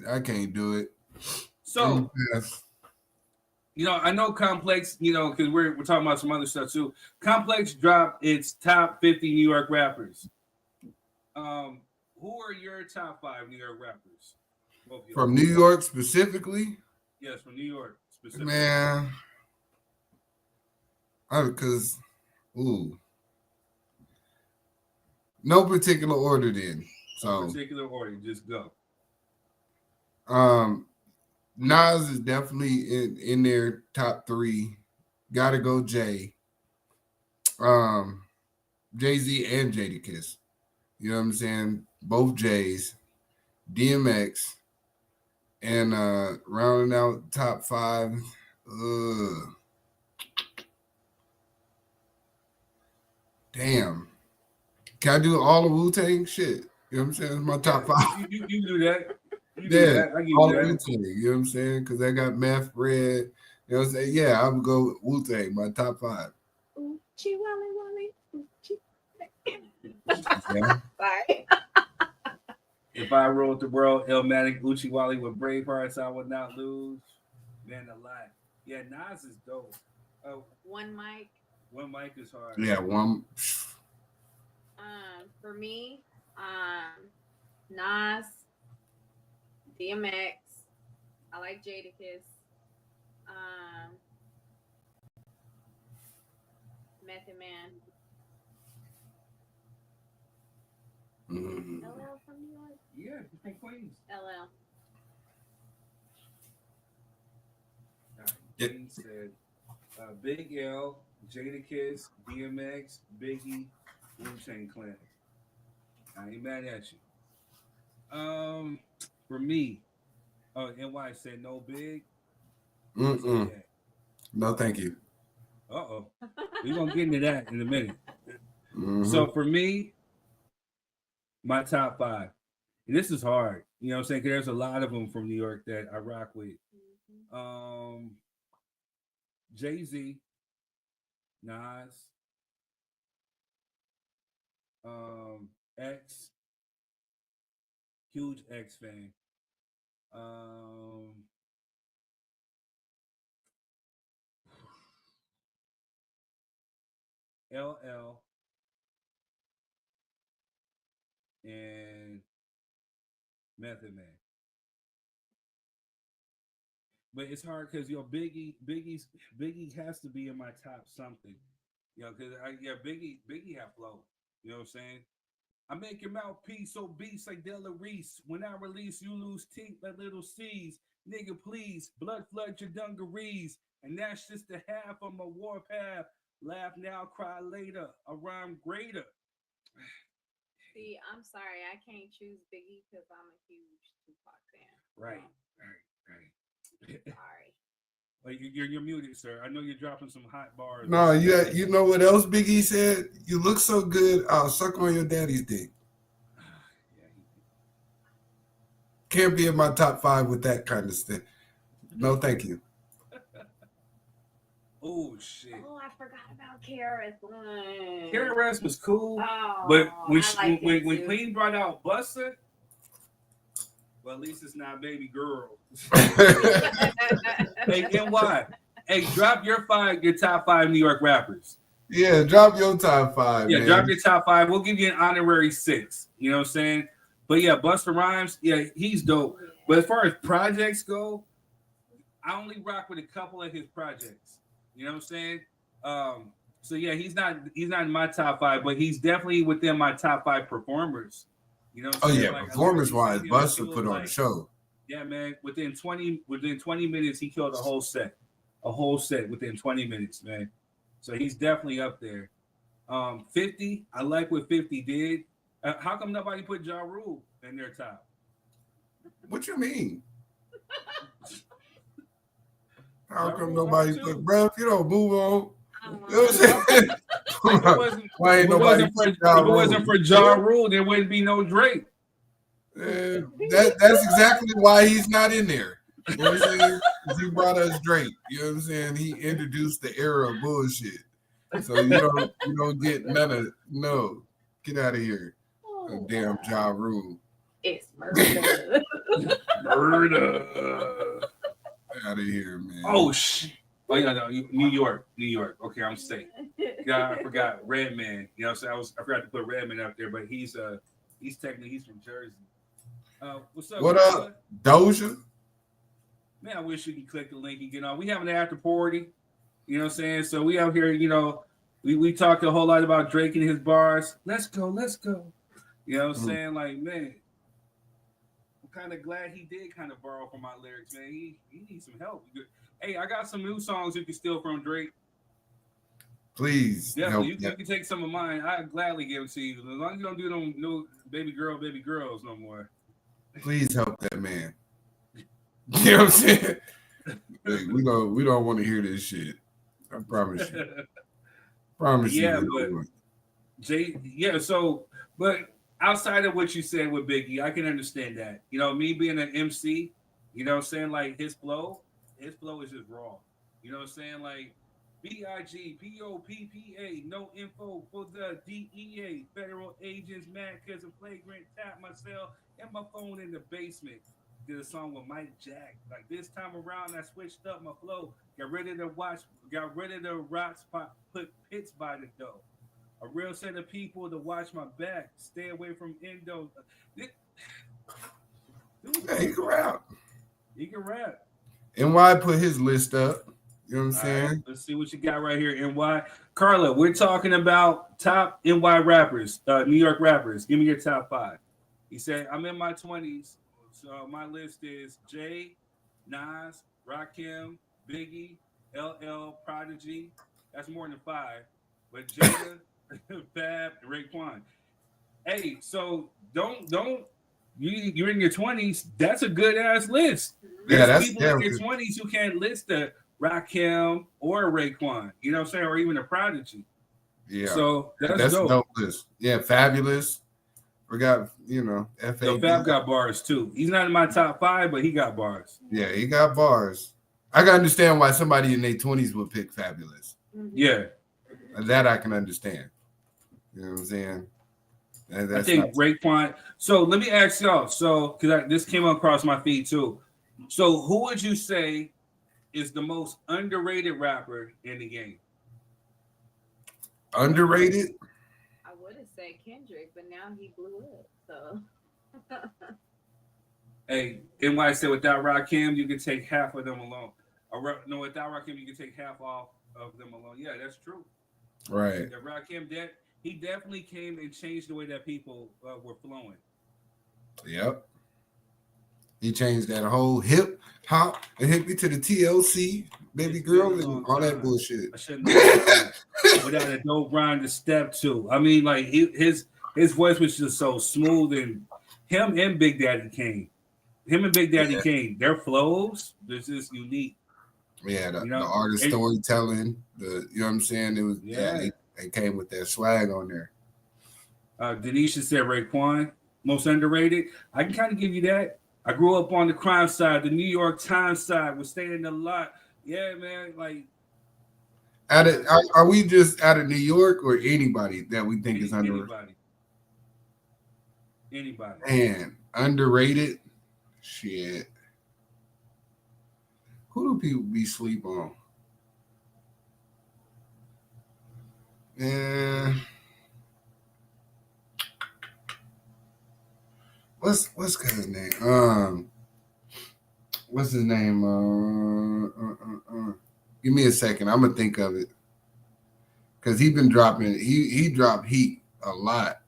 I can't do it. So, I know Complex. Because we're talking about some other stuff too. Complex dropped its top 50 New York rappers. Who are your top 5 New York rappers? From New York specifically? Yes, from New York specifically. Man, no particular order then. So no particular order, just go. Nas is definitely in their top 3. Gotta go Jay. Jay-Z and Jadakiss. You know what I'm saying? Both J's. DMX. And rounding out top 5. Damn. Can I do all of Wu-Tang? Shit. You know what I'm saying? It's my top 5. You do that. I give you that. Wu-Tang, you know what I'm saying? Because I got Meth, Red. You know what I'm saying? Yeah, I would go Wu-Tang, my top 5. Yeah. Sorry. If I ruled the world, Illmatic, Uchi Wally with brave hearts, I would not lose. Man alive. Yeah, Nas is dope. One mic. One mic is hard. Yeah, one. For me, Nas, DMX. I like Jadakiss. Method Man. LL from New York? Yeah, from Queens. LL. He said Big L, Jadakiss, DMX, Biggie, Wu-Tang Clan. I ain't mad at you. For me, NY said no big. No, thank you. Uh-oh. We're going to get into that in a minute. Mm-hmm. So for me, my top 5. And this is hard. You know what I'm saying? 'Cause there's a lot of them from New York that I rock with. Jay-Z, Nas, X, huge X fan. LL and Method Man. But it's hard because Biggie has to be in my top something. Because Biggie have flow. You know what I'm saying? I make your mouthpiece obese like Della Reese. When I release, you lose teeth like little C's. Nigga, please, blood flood your dungarees. And that's just the half of my warpath. Laugh now, cry later. A rhyme greater. See, I'm sorry, I can't choose Biggie because I'm a huge Tupac fan. Right. Sorry. Like you're muted, sir. I know you're dropping some hot bars. No, you know what else Biggie said? You look so good, I'll suck on your daddy's dick. Can't be in my top 5 with that kind of stuff. No, thank you. Oh shit! Oh, I forgot about KRS-One. KRS was cool, Oh, but when when Queen brought out Buster, well, at least it's not Baby Girl. Hey, NY, hey, drop your top 5 New York rappers. Yeah, drop your top 5. Yeah, man. Drop your top 5. We'll give you an honorary 6. You know what I'm saying? But yeah, Busta Rhymes, yeah, he's dope. But as far as projects go, I only rock with a couple of his projects. You know what I'm saying? So yeah, he's not in my top 5, but he's definitely within my top 5 performers. You know what I'm saying? Performance wise, Buster put on a show. Yeah, man. Within 20 minutes, he killed a whole set within 20 minutes, man. So he's definitely up there. 50, I like what 50 did. How come nobody put Ja Rule in their top? What you mean? How come nobody put, bro? If you don't move on, you know what I'm saying? Why ain't nobody put Ja Rule? If it wasn't for Ja Rule, there wouldn't be no Drake. That's exactly why he's not in there. You know what I'm saying? He brought us Drake. You know what I'm saying? He introduced the era of bullshit. So you don't get none of no. Get out of here. Damn Ja Rule. It's murder. Murder. Out of here, man. Oh shit. Oh yeah, no, New York. Okay, I'm safe. Yeah, I forgot Redman. You know what I'm saying? I forgot to put Redman up there, but he's technically from Jersey. What's up? What up, Doja? Man, I wish you could click the link and get on. We have an after party. You know what I'm saying? So we out here, we talked a whole lot about Drake and his bars. Let's go. You know what I'm saying? Like, man, I'm kind of glad he did kind of borrow from my lyrics, man. He needs some help. Hey, I got some new songs you can steal from Drake. Please. Definitely. You can take some of mine. I'd gladly give it to you. As long as you don't do them no baby girls no more. Please help that man. You know what I'm saying? Like, we don't want to hear this shit. I promise you. Yeah, but outside of what you said with Biggie, I can understand that. Me being an MC, you know what I'm saying? Like his flow is just raw. You know what I'm saying? Like BIG, no info for the DEA. Federal agents mad because of flagrant tap my cell and my phone in the basement. Did a song with Mike Jack. Like this time around, I switched up my flow. Got rid of the rocks, put pits by the door. A real set of people to watch my back. Stay away from endo. Yeah, he can rap. NY put his list up. You know what I'm saying? Right, let's see what you got right here, NY. Carla, we're talking about top NY rappers, New York rappers. Give me your top 5. He said, I'm in my 20s. So my list is Jay, Nas, Rakim, Biggie, LL, Prodigy. That's more than 5. But Jada, Fab, and Raekwon. Hey, so don't you're in your 20s. That's a good ass list. There's people in your 20s who can't list the Rakim or Raekwon. You know what I'm saying? Or even a Prodigy. Yeah. So that's dope. A dope list. Yeah, Fabulous. We got, FAB. Fab got bars too. He's not in my top 5, but he got bars. Yeah, he got bars. I can understand why somebody in their 20s would pick Fabulous. Yeah. That I can understand. You know what I'm saying? I think Raekwon. So let me ask y'all. So because this came across my feed too. So who would you say is the most underrated rapper in the game? Underrated? I would have said Kendrick, but now he blew up. So. Hey, and why I said without Rakim, you can take half of them alone. No, without Rakim, you can take half off of them alone. Yeah, that's true. Right. Yeah, Rakim, he definitely came and changed the way that people were flowing. Yep. He changed that whole hip hop and hit me to the TLC, baby girl, and all that bullshit. I shouldn't know without a dope rhyme to step to. I mean, like his voice was just so smooth, and him and Big Daddy Kane. Their flows, they're just unique. Yeah, the artist storytelling, you know what I'm saying? It was they came with that swag on there. Denisha said Raekwon, most underrated. I can kind of give you that. I grew up on the crime side, the New York Times side, was staying a lot. Yeah, man, like are we just out of New York or anybody that we think is underrated? Anybody. Man, underrated. Shit. Who do people be sleep on? What's his name? What's his name? Give me a second. I'm gonna think of it. Cause he been dropping. He dropped heat a lot.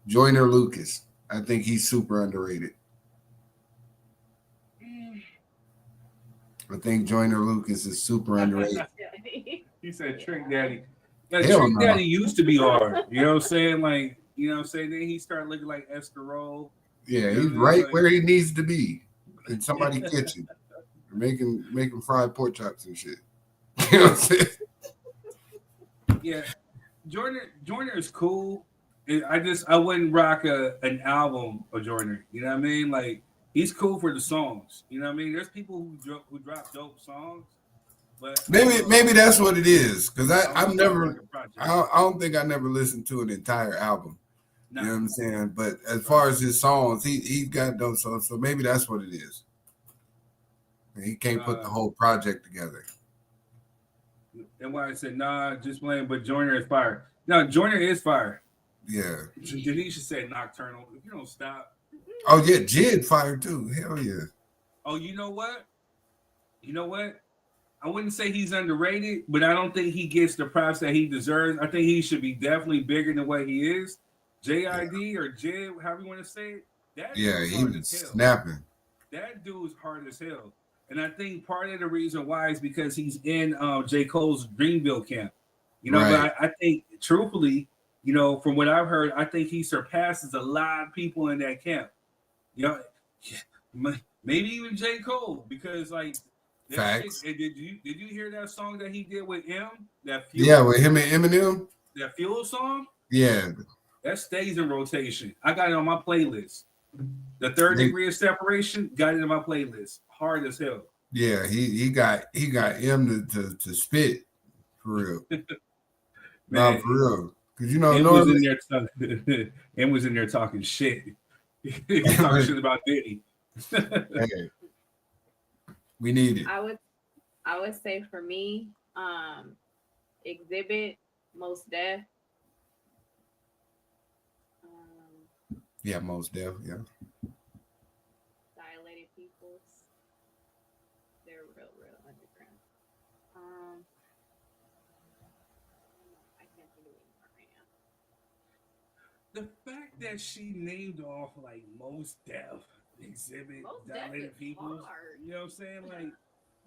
Joyner Lucas. I think he's super underrated. I think Joyner Lucas is super underrated. He said Trick Daddy. Yeah, Trick Daddy used to be hard. You know what I'm saying? Like, you know what I'm saying? Then he started looking like Escarole. Yeah, he's right where he needs to be in somebody's kitchen. Making fried pork chops and shit. You know what I'm saying? Yeah. Joyner is cool. I wouldn't rock an album of Joyner. You know what I mean? Like, he's cool for the songs. You know what I mean? There's people who drop dope songs, but maybe that's what it is. Because I don't think I never listened to an entire album. No. You know what I'm saying? But as far as his songs, he got dope songs. So maybe that's what it is. He can't put the whole project together. And why I said nah, just playing. But Joyner is fire. No, Joyner is fire. Yeah. Denisha said Nocturnal. If you don't stop. Oh yeah, Jid fire too. Hell yeah. Oh, you know what? I wouldn't say he's underrated, but I don't think he gets the props that he deserves. I think he should be definitely bigger than what he is. JID or Jid, however you want to say it. He was snapping. That dude's hard as hell. And I think part of the reason why is because he's in J. Cole's Dreamville camp. You know, right. But I think truthfully, you know, from what I've heard, I think he surpasses a lot of people in that camp. You know, maybe even J. Cole, because like facts. Did you hear that song that he did with M? With him and Eminem. That Fuel song? Yeah. That stays in rotation. I got it on my playlist. The Third Degree of Separation, got it in my playlist. Hard as hell. Yeah, he got M to spit for real. No, for real. Because you know, M was in there talking shit. Talking shit about Diddy. Hey, we need it. I would say for me, Exhibit, Most Def. Yeah, Most Def, yeah. Dilated Peoples. They're real underground. I can't think of any right now. The fact that she named off like Most Def, Exhibit, Dilated Peoples, you know what I'm saying? Like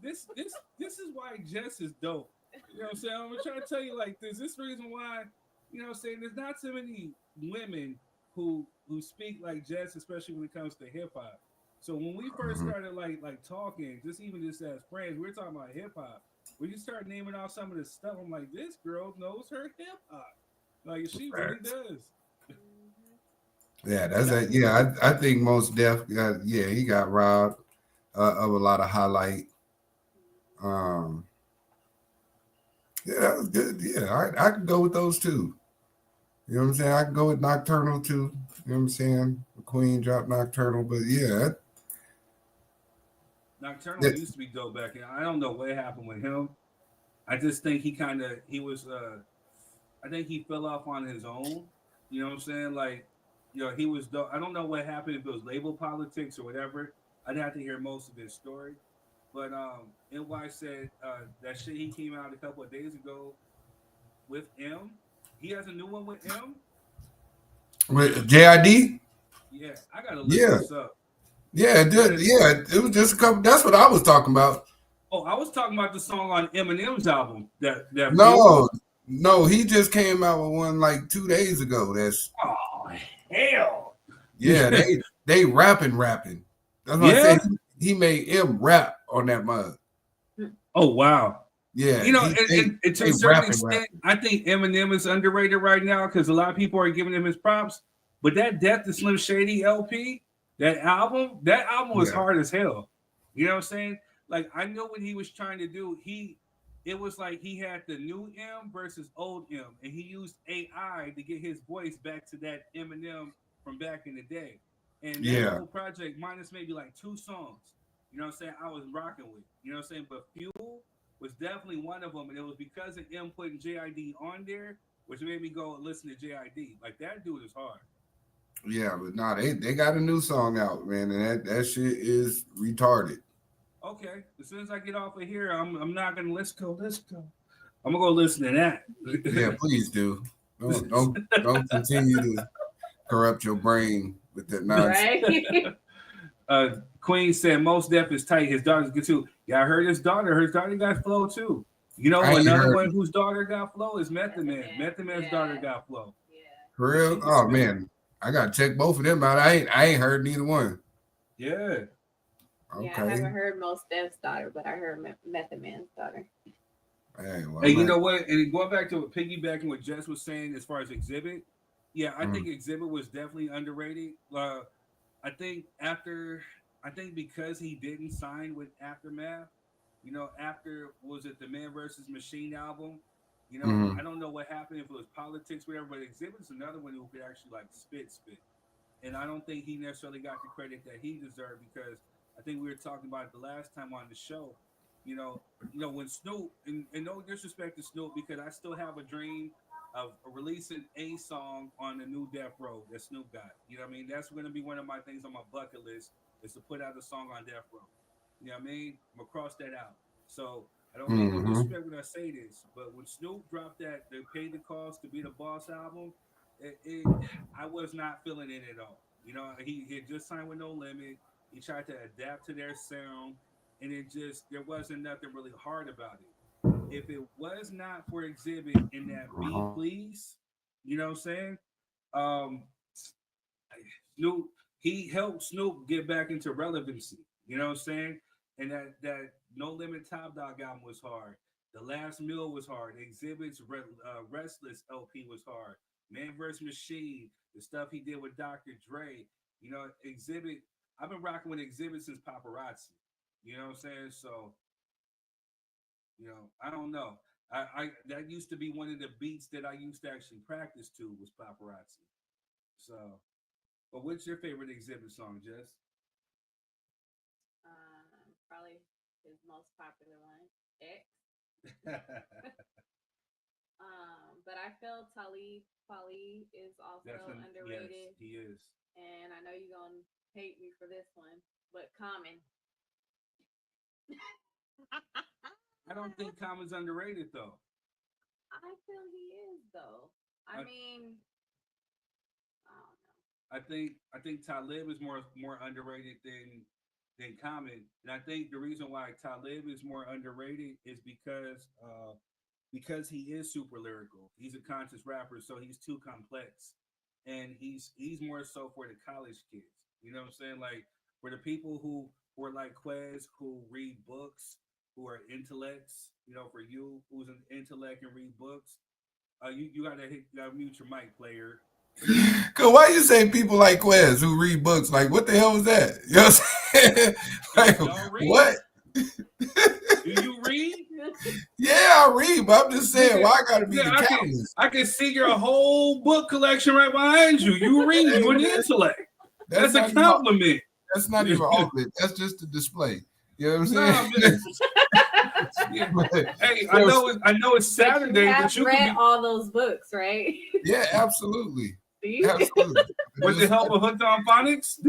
this is why Jess is dope. You know what I'm saying? I'm trying to tell you like this. This reason why, you know what I'm saying, there's not too many women who speak like Jess, especially when it comes to hip hop. So when we first started like talking, just as friends, we were talking about hip hop. When you start naming off some of this stuff, I'm like, this girl knows her hip hop. Like she really does. Yeah, that's that. Yeah, I think Most Def got he got robbed. of a lot of highlight. Yeah, that was good. Yeah, I could go with those two. You know what I'm saying? I could go with Nocturnal too. You know what I'm saying? The Queen dropped Nocturnal, but yeah. Nocturnal used to be dope back then. I don't know what happened with him. I just think I think he fell off on his own. You know what I'm saying? Like, he was dope. I don't know what happened, if it was label politics or whatever. I'd have to hear most of his story. But NY said that shit he came out a couple of days ago with M. He has a new one with M. With JID? Yeah, I gotta look this up. Yeah, it did. Yeah, it was just a couple. That's what I was talking about. Oh, I was talking about the song on Eminem's album. No, he just came out with one like 2 days ago. That's hell. Yeah, they rapping. That's why I said he made M rap on that mug. Oh wow. Yeah, and to a certain extent, I think Eminem is underrated right now because a lot of people are giving him his props. But that Death to Slim Shady LP, that album was hard as hell. You know what I'm saying? Like, I know what he was trying to do. It was like he had the new M versus old M, and he used AI to get his voice back to that Eminem from back in the day. And that whole project, minus maybe like 2 songs, you know what I'm saying, I was rocking with. You know what I'm saying? But Fuel was definitely one of them, and it was because of M putting JID on there, which made me go and listen to JID. Like, that dude is hard. Yeah, but nah, they got a new song out, man, and that shit is retarded. Okay, as soon as I get off of here, I'm not gonna let's go. I'm gonna go listen to that. Yeah, please do. Don't continue to corrupt your brain with that nonsense. Right? Queen said Most Def is tight. His daughter's good too. Yeah, I heard his daughter got flow too. You know, another one whose daughter got flow is Method Man. Method Man's daughter got flow. For real? Oh man, I gotta check both of them out. I ain't heard neither one. Yeah. Okay. Yeah, I haven't heard Most Def's daughter, but I heard Method Man's daughter. Hey, you know what? And going back to piggybacking what Jess was saying as far as Exhibit, yeah, I think Exhibit was definitely underrated. I think because he didn't sign with Aftermath, you know, after was it the Man versus Machine album? You know, I don't know what happened, if it was politics, whatever, but Exhibit's another one who could actually like spit. And I don't think he necessarily got the credit that he deserved, because I think we were talking about it the last time on the show. You know, when Snoop, and no disrespect to Snoop, because I still have a dream of releasing a song on the new Death Row that Snoop got. You know what I mean? That's going to be one of my things on my bucket list, is to put out a song on Death Row. You know what I mean? I'm going to cross that out. So I don't mean no disrespect when I say this, but when Snoop dropped that the Pay the Cost to Be the Boss album, I was not feeling it at all. You know, he had just signed with No Limit. He tried to adapt to their sound, and there wasn't nothing really hard about it. If it was not for Exhibit in that Beat Please, you know what I'm saying? Snoop, he helped Snoop get back into relevancy. You know what I'm saying? And that No Limit Top Dog album was hard. The Last Meal was hard. Exhibit's Restless LP was hard. Man vs. Machine, the stuff he did with Dr. Dre. You know, Exhibit, I've been rocking with Exhibit since Paparazzi. You know what I'm saying? So, you know, I don't know. I that used to be one of the beats that I used to actually practice to, was Paparazzi. So, but what's your favorite Exhibit song, Jess? Probably his most popular one, X. But I feel Talib Kweli is also underrated. Yes, he is. And I know you're gonna hate me for this one, but Common. I don't think Common's underrated though. I feel he is though. I mean, I don't know. I think Talib is more underrated than Common, and I think the reason why Talib is more underrated is because he is super lyrical. He's a conscious rapper, so he's too complex, and he's more so for the college kids. You know what I'm saying? Like, for the people who are like Quez, who read books, who are intellects. You know, for you who's an intellect and read books, you gotta mute your mic, player. Cause why you say people like Quez who read books? Like, what the hell was that? You know what I'm saying? Like, what? Do you read? Yeah, I read, but I'm just saying, why I gotta be the catalyst? I can see your whole book collection right behind you. You read, you an intellect. That's a compliment. That's not even all of it. That's just a display. You know what I'm saying? Hey, I know it's Saturday, you have but you read can be, all those books, right? Yeah, absolutely. See? Absolutely. With the help of Hooked on Phonics?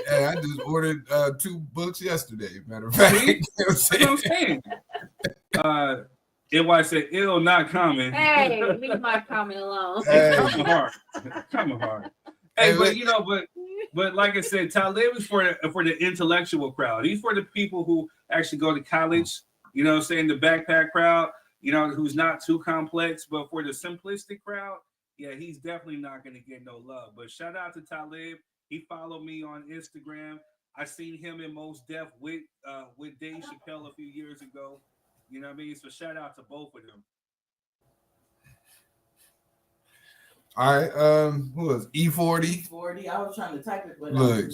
Hey, I just ordered 2 books yesterday, matter of fact. You know That's what I'm saying. NY said, ill, not common. Hey, leave my comment alone. Hey. Come on, hard. Hey, but you know, but like I said, Talib is for the intellectual crowd. He's for the people who actually go to college. You know what I'm saying? The backpack crowd, you know, who's not too complex. But for the simplistic crowd, yeah, he's definitely not going to get no love. But shout out to Talib. He followed me on Instagram. I seen him in Most Def with Dave Chappelle a few years ago. You know what I mean? So shout out to both of them. All right, who was E40? E40. I was trying to type it, but look,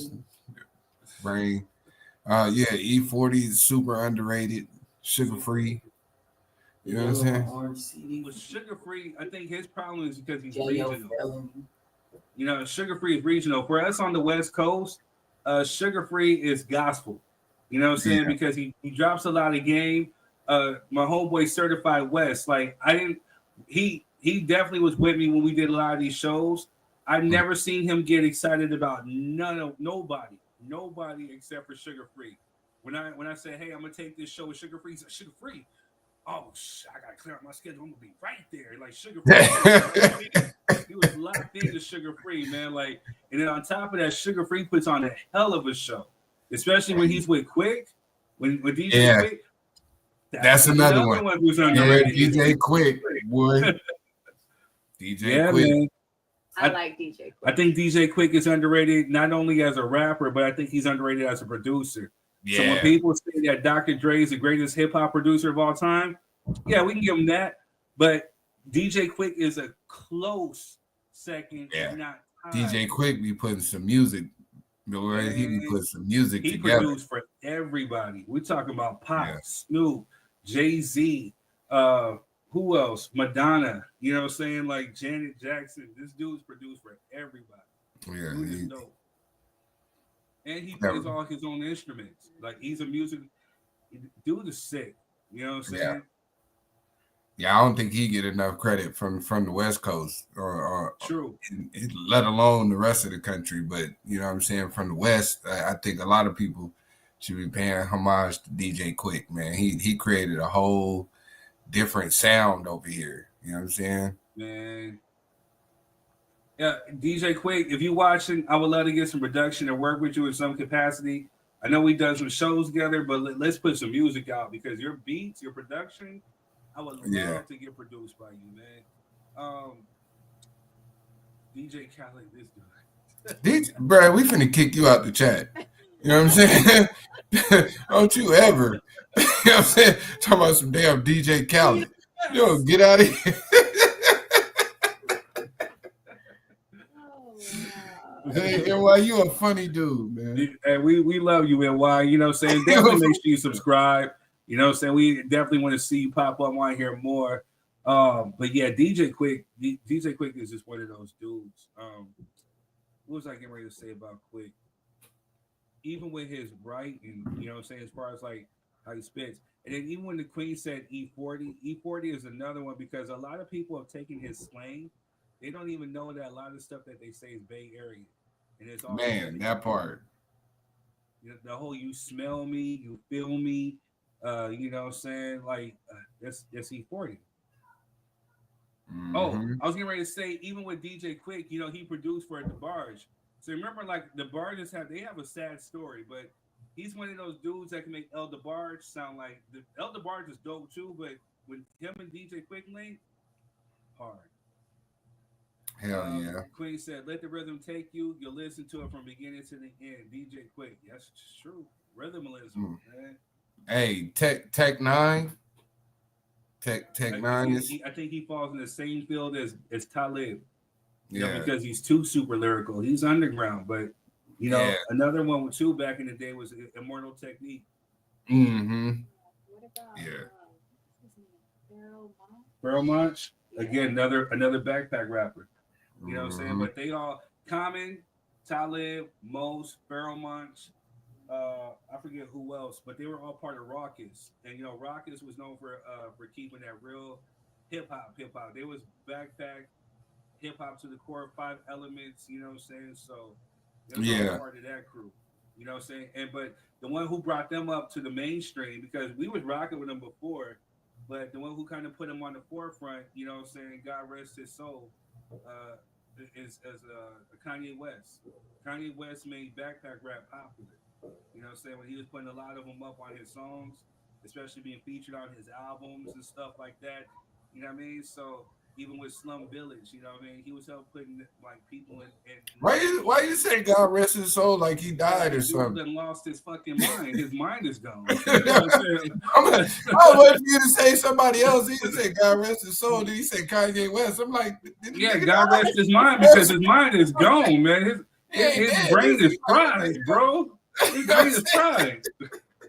brain. Yeah, E40 is super underrated, sugar free. You know what I'm saying? With Sugar Free, I think his problem is because he's regional. You know, Sugar Free is regional. For us on the West Coast, Sugar Free is gospel. You know what I'm saying? Yeah. Because he drops a lot of game. My homeboy Certified West, like he definitely was with me when we did a lot of these shows. I've never seen him get excited about nobody except for Sugar Free. When I say, hey, I'm gonna take this show with Sugar Free, he's like, Sugar Free. Oh, I gotta clear out my schedule. I'm gonna be right there, like Sugar Free. He was locked into Sugar Free, man. Like, and then on top of that, Sugar Free puts on a hell of a show, especially when he's with Quick, when DJ Quick. That's another one. Who's underrated. DJ Quick, boy. DJ Quick. Man. I like DJ Quick. I think DJ Quick is underrated not only as a rapper, but I think he's underrated as a producer. Yeah. So when people say that Dr. Dre is the greatest hip hop producer of all time, yeah, we can give him that. But DJ Quick is a close second. Yeah. Not DJ Quick be putting some music. He be putting some music together. He produced for everybody. We're talking about Pop, Snoop, Jay-Z, who else? Madonna. You know what I'm saying? Like Janet Jackson. This dude's produced for everybody. Yeah. Dude is dope. And he plays all his own instruments. Like he's a music dude is sick. You know what I'm saying? Yeah, I don't think he get enough credit from the West Coast or true, let alone the rest of the country. But you know what I'm saying, from the West, I think a lot of people should be paying homage to DJ Quick, man. He created a whole different sound over here. You know what I'm saying? Man. Yeah, DJ Quick, if you're watching, I would love to get some production and work with you in some capacity. I know we've done some shows together, but let's put some music out because your beats, your production, I would love to get produced by you, man. DJ Khaled, this guy. Brad, we finna kick you out the chat. You know what I'm saying? Don't you ever. You know what I'm saying? Talking about some damn DJ Khaled. Yo, get out of here. Hey, NY, you a funny dude, man. And we love you, NY. You know what I'm saying? Definitely make sure you subscribe. You know what I'm saying? We definitely want to see you pop up. Want to hear more. But yeah, DJ Quick is just one of those dudes. What was I getting ready to say about Quick? Even with his writing, you know what I'm saying, as far as like how he spits. And then even when the Queen said E40 is another one because a lot of people have taken his slang. They don't even know that a lot of stuff that they say is Bay Area. And it's all that part. The whole you smell me, you feel me, you know what I'm saying? Like that's E40. Oh, I was getting ready to say, even with DJ Quick, you know, he produced for DeBarge. So remember, like DeBarge have a sad story, but he's one of those dudes that can make El DeBarge sound like El DeBarge is dope too, but with him and DJ Quick link, hard. Hell yeah. Queen said, let the rhythm take you. You'll listen to it from beginning to the end. DJ Quick. That's true. Rhythmalism, man. Hey, Tech 9. Tech 9 is. I think he falls in the same field as Talib. You know, because he's too super lyrical. He's underground, but you know, another one with two back in the day was Immortal Technique. Mm-hmm. Yeah. Pharoah Monch, again, another backpack rapper. You know what I'm saying? But they all Common, Talib, Mos, Pharoah Monch, I forget who else, but they were all part of Rawkus. And you know, Rawkus was known for keeping that real hip hop. They was backpack hip hop to the core, 5 elements, you know what I'm saying? So they was all part of that crew. You know what I'm saying? But the one who brought them up to the mainstream, because we was rocking with them before, but the one who kind of put them on the forefront, you know what I'm saying, God rest his soul, is Kanye West. Kanye West made backpack rap popular. You know what I'm saying? When he was putting a lot of them up on his songs, especially being featured on his albums and stuff like that. You know what I mean? So even with Slum Village, you know what I mean? He was helping putting like people in Why you say God rest his soul like he died or something? He lost his fucking mind. His mind is gone. You know what I'm saying? I was waiting for you to say somebody else. He didn't say God rest his soul. Then he said Kanye West. I'm like, God rest his mind because his mind is gone, man. His brain is fried, bro. His brain is fried.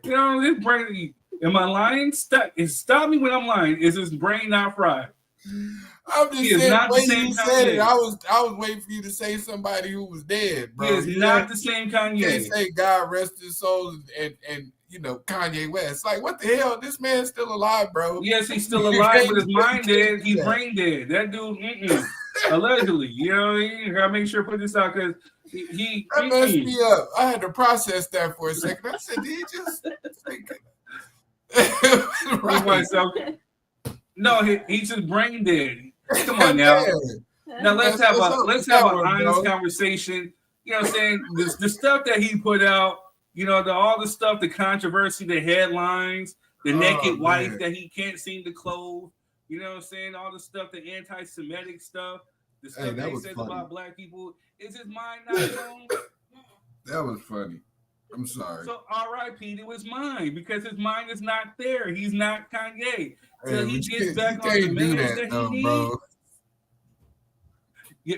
You know, his brain. Am I lying? Stop me when I'm lying. Is his brain not fried? I'm just saying the way you said it. I was waiting for you to say somebody who was dead, bro. He is not the same Kanye. You can't say God rest his soul and you know Kanye West. Like what the hell? This man's still alive, bro. Yes, he's still alive, but his mind dead. He's brain dead. That dude, allegedly. You know, you gotta make sure to put this out because he messed me up. I had to process that for a second. I said, did he just right. No, he's just brain dead. Come on now. Now let's have an honest conversation. You know what I'm saying? The stuff that he put out, you know, all the stuff, the controversy, the headlines, the naked wife that he can't seem to clothe. You know what I'm saying? All the stuff, the anti-Semitic stuff, the stuff that he says about black people. Is his mind not known? That was funny. I'm sorry. So R.I.P. to his mind because his mind is not there. He's not Kanye. Till he gets back on the meds that he needs. Bro.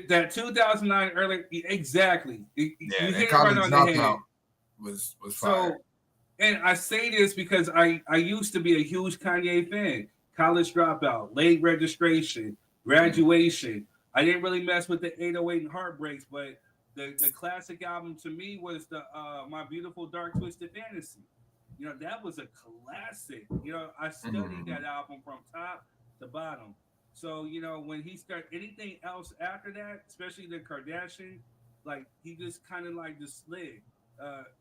That 2009 early, exactly. You hit it right on the head. Was fire. So, and I say this because I used to be a huge Kanye fan. College Dropout, Late Registration, Graduation. I didn't really mess with the 808 and Heartbreaks, but the classic album to me was the My Beautiful Dark Twisted Fantasy. You know, that was a classic. You know, I studied that album from top to bottom. So, you know, when he started anything else after that, especially the Kardashian, like he just kind of like just slid.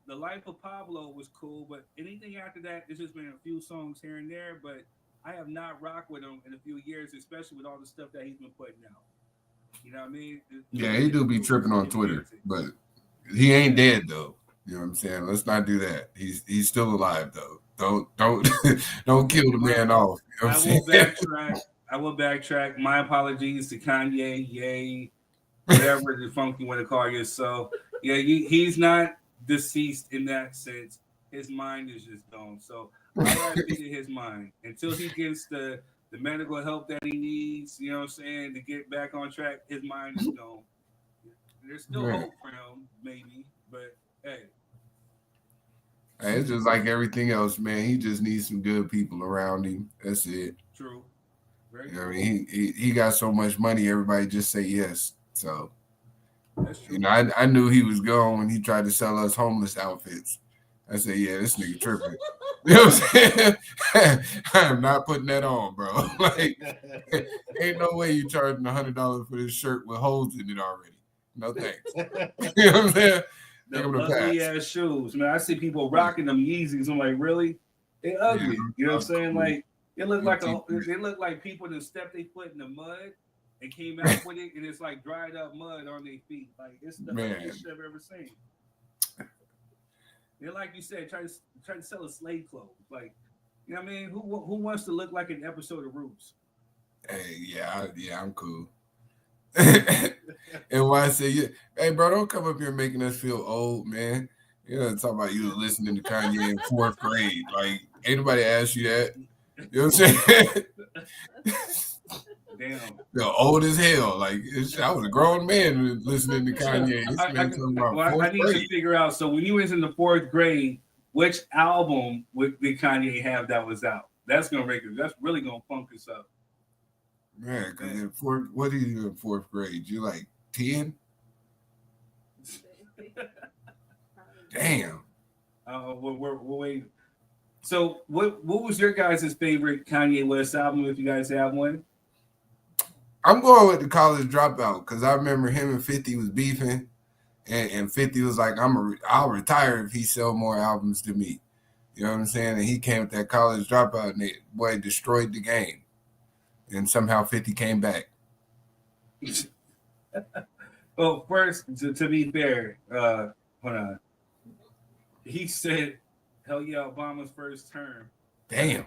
The Life of Pablo was cool, but anything after that, it's just been a few songs here and there. But I have not rocked with him in a few years, especially with all the stuff that he's been putting out. You know what I mean? Yeah, he do be tripping on Twitter, but he ain't dead though. You know what I'm saying? Let's not do that. He's still alive though. Don't kill the man off. You know what I will backtrack. My apologies to Kanye, Ye, whatever the funk you want to call you. So yeah, he's not deceased in that sense. His mind is just gone. So I to his mind until he gets the medical help that he needs, you know what I'm saying, to get back on track. His mind is gone. There's still hope for him, maybe, but hey, it's just like everything else, man. He just needs some good people around him. That's it. True. You know, I mean, he got so much money, everybody just say yes. So, that's true. You know, I knew he was gone when he tried to sell us homeless outfits. I said, yeah, this nigga tripping. You know what I'm saying? I am not putting that on, bro. Like, ain't no way you charging $100 for this shirt with holes in it already. No thanks. You know what I'm saying? The ugly ass shoes, man. I see people rocking them Yeezys. I'm like, really? They ugly. Yeah, you know what I'm saying? Like, they look like people that stepped their foot in the mud and came out with it, and it's like dried up mud on their feet. Like, it's the ugliest shit I've ever seen. And like you said, try to sell a slave clothes. Like, you know what I mean? Who wants to look like an episode of Roots? Hey, yeah, I'm cool. And why I say, hey, bro, don't come up here making us feel old, man. You know, talk about you listening to Kanye in 4th grade. Like, ain't nobody asked you that. You know what I'm saying? Damn. The old as hell. Like I was a grown man listening to Kanye. This man talking about I need grade. to figure out. So when you was in the 4th grade, which album did Kanye have that was out? That's really gonna funk us up. Man, because in fourth, what did you do in 4th grade? You like 10? Damn. We're waiting. So what was your guys' favorite Kanye West album, if you guys have one? I'm going with the College Dropout because I remember him and 50 was beefing, and 50 was like, I'll retire if he sell more albums to me. You know what I'm saying? And he came with that College Dropout, and it destroyed the game. And somehow 50 came back. Well, first, to be fair, hold on. He said, "Hell yeah, Obama's first term." Damn.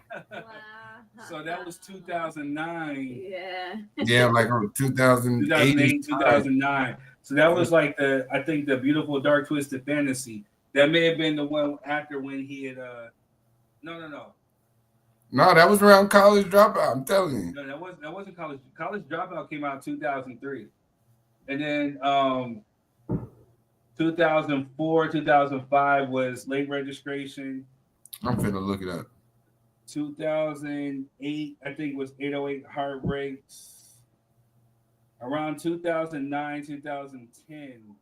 So that was 2009. Yeah. Yeah, like 2008, 2009. So that was like I think the Beautiful Dark Twisted Fantasy. That may have been the one after when he had No, that was around College Dropout. I'm telling you. No, that wasn't College. College Dropout came out in 2003, and then 2004, 2005 was Late Registration. I'm finna look it up. 2008, I think, was 808 Heartbreaks. Around 2009, 2010,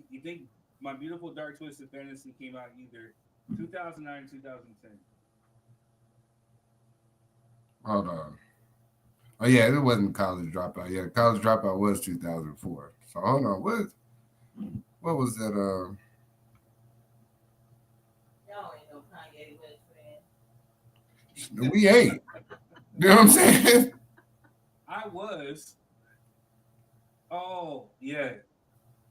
you think My Beautiful Dark Twisted Fantasy came out either 2009, 2010. Hold on. Oh yeah, it wasn't College Dropout. Yeah, College Dropout was 2004. So hold on, what was that? Y'all ain't no Kanye West fan. We ain't. You know what I'm saying? I was. Oh yeah,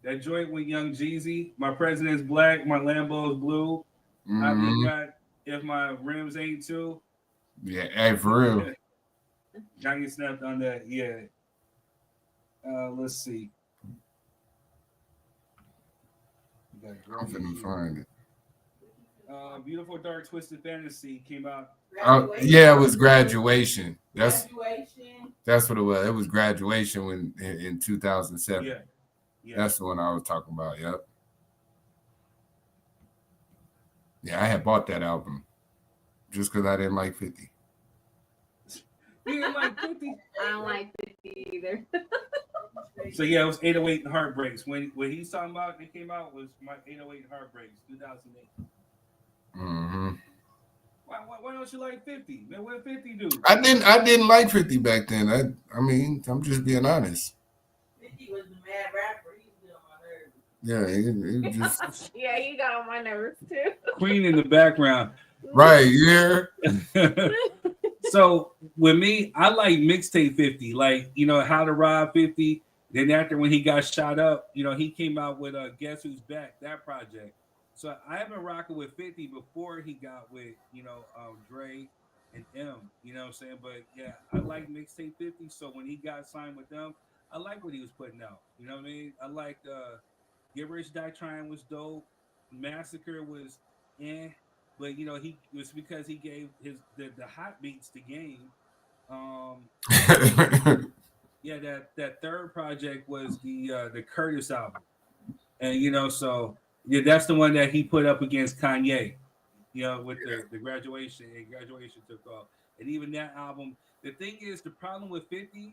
that joint with Young Jeezy. My president's black, my Lambo's blue. I think if my rims ain't too. Yeah, hey, for real. Kanye snapped on that. Yeah. Let's see. I'm finna find it. Beautiful Dark Twisted Fantasy came out. Yeah, it was Graduation. That's what it was. It was Graduation in 2007. Yeah. That's the one I was talking about. Yep. Yeah, I had bought that album just because I didn't like 50. You didn't like 50? I don't like 50 either. So yeah, it was 808 Heartbreaks. When he's talking about it came out was my 808 Heartbreaks, 2008. Mm-hmm. Why don't you like 50? Man, what 50 do? I didn't like 50 back then. I mean, I'm just being honest. 50 was the mad rapper. He was on my nerves. Yeah, he just Yeah, you got on my nerves too. Queen in the background. Right, yeah. So with me, I like mixtape 50, like, How to Rob 50. Then after when he got shot up, he came out with Guess Who's Back, that project. So I have been rocking with 50 before he got with, Dre and M, you know what I'm saying? But yeah, I like mixtape 50. So when he got signed with them, I like what he was putting out. You know what I mean? I liked Get Rich Die Trying was dope. Massacre was but he was because he gave the hot beats to Game. Yeah, that third project was the Curtis album, and so yeah, that's the one that he put up against Kanye, with the Graduation, and Graduation took off, and even that album. The thing is, the problem with 50,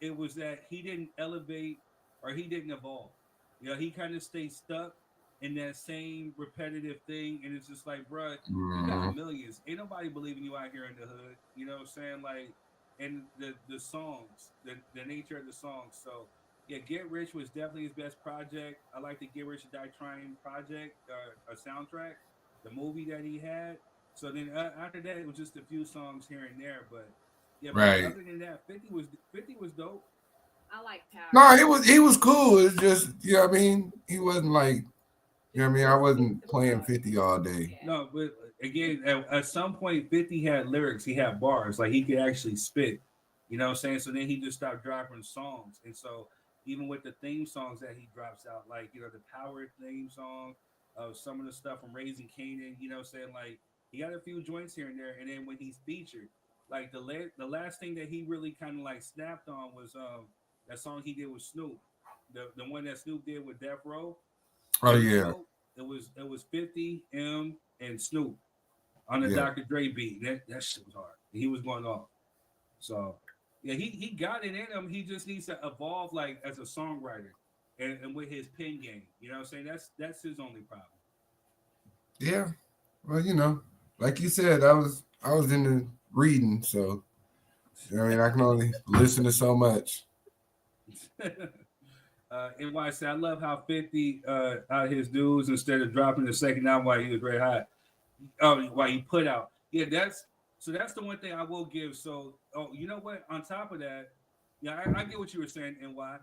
it was that he didn't elevate or he didn't evolve. He kind of stayed stuck in that same repetitive thing, and it's just like, bro, you got millions. Ain't nobody believing you out here in the hood. You know what I'm saying? Like, and the songs, the nature of the songs. So yeah, Get Rich was definitely his best project. I like the Get Rich or Die Trying project, a soundtrack, the movie that he had. So then after that, it was just a few songs here and there. But yeah, right. Other than that, 50 was dope. I like Power. No, he was cool. It's just, I mean, he wasn't like, I mean, I wasn't playing 50 all day. No, but again, at some point, 50 had lyrics. He had bars. Like, he could actually spit. You know what I'm saying? So then he just stopped dropping songs. And so even with the theme songs that he drops out, like, the Power theme song, some of the stuff from Raising Canaan, you know what I'm saying? Like, he got a few joints here and there. And then when he's featured, like the last thing that he really kind of like snapped on was that song he did with Snoop, the one that Snoop did with Death Row. Oh yeah, it was 50 M and Snoop on the yeah, Dr. Dre beat. That shit was hard. He was going off. So yeah, he got it in him. He just needs to evolve like as a songwriter and with his pen game. You know what I'm saying? That's his only problem. yeah. Well, you know, like you said, I was into reading, so I mean, I can only listen to so much. NYC, I love how 50 out his dudes instead of dropping the second album while he was very hot. While he put out. Yeah, that's the one thing I will give. So, you know what? On top of that, yeah, I get what you were saying, NY.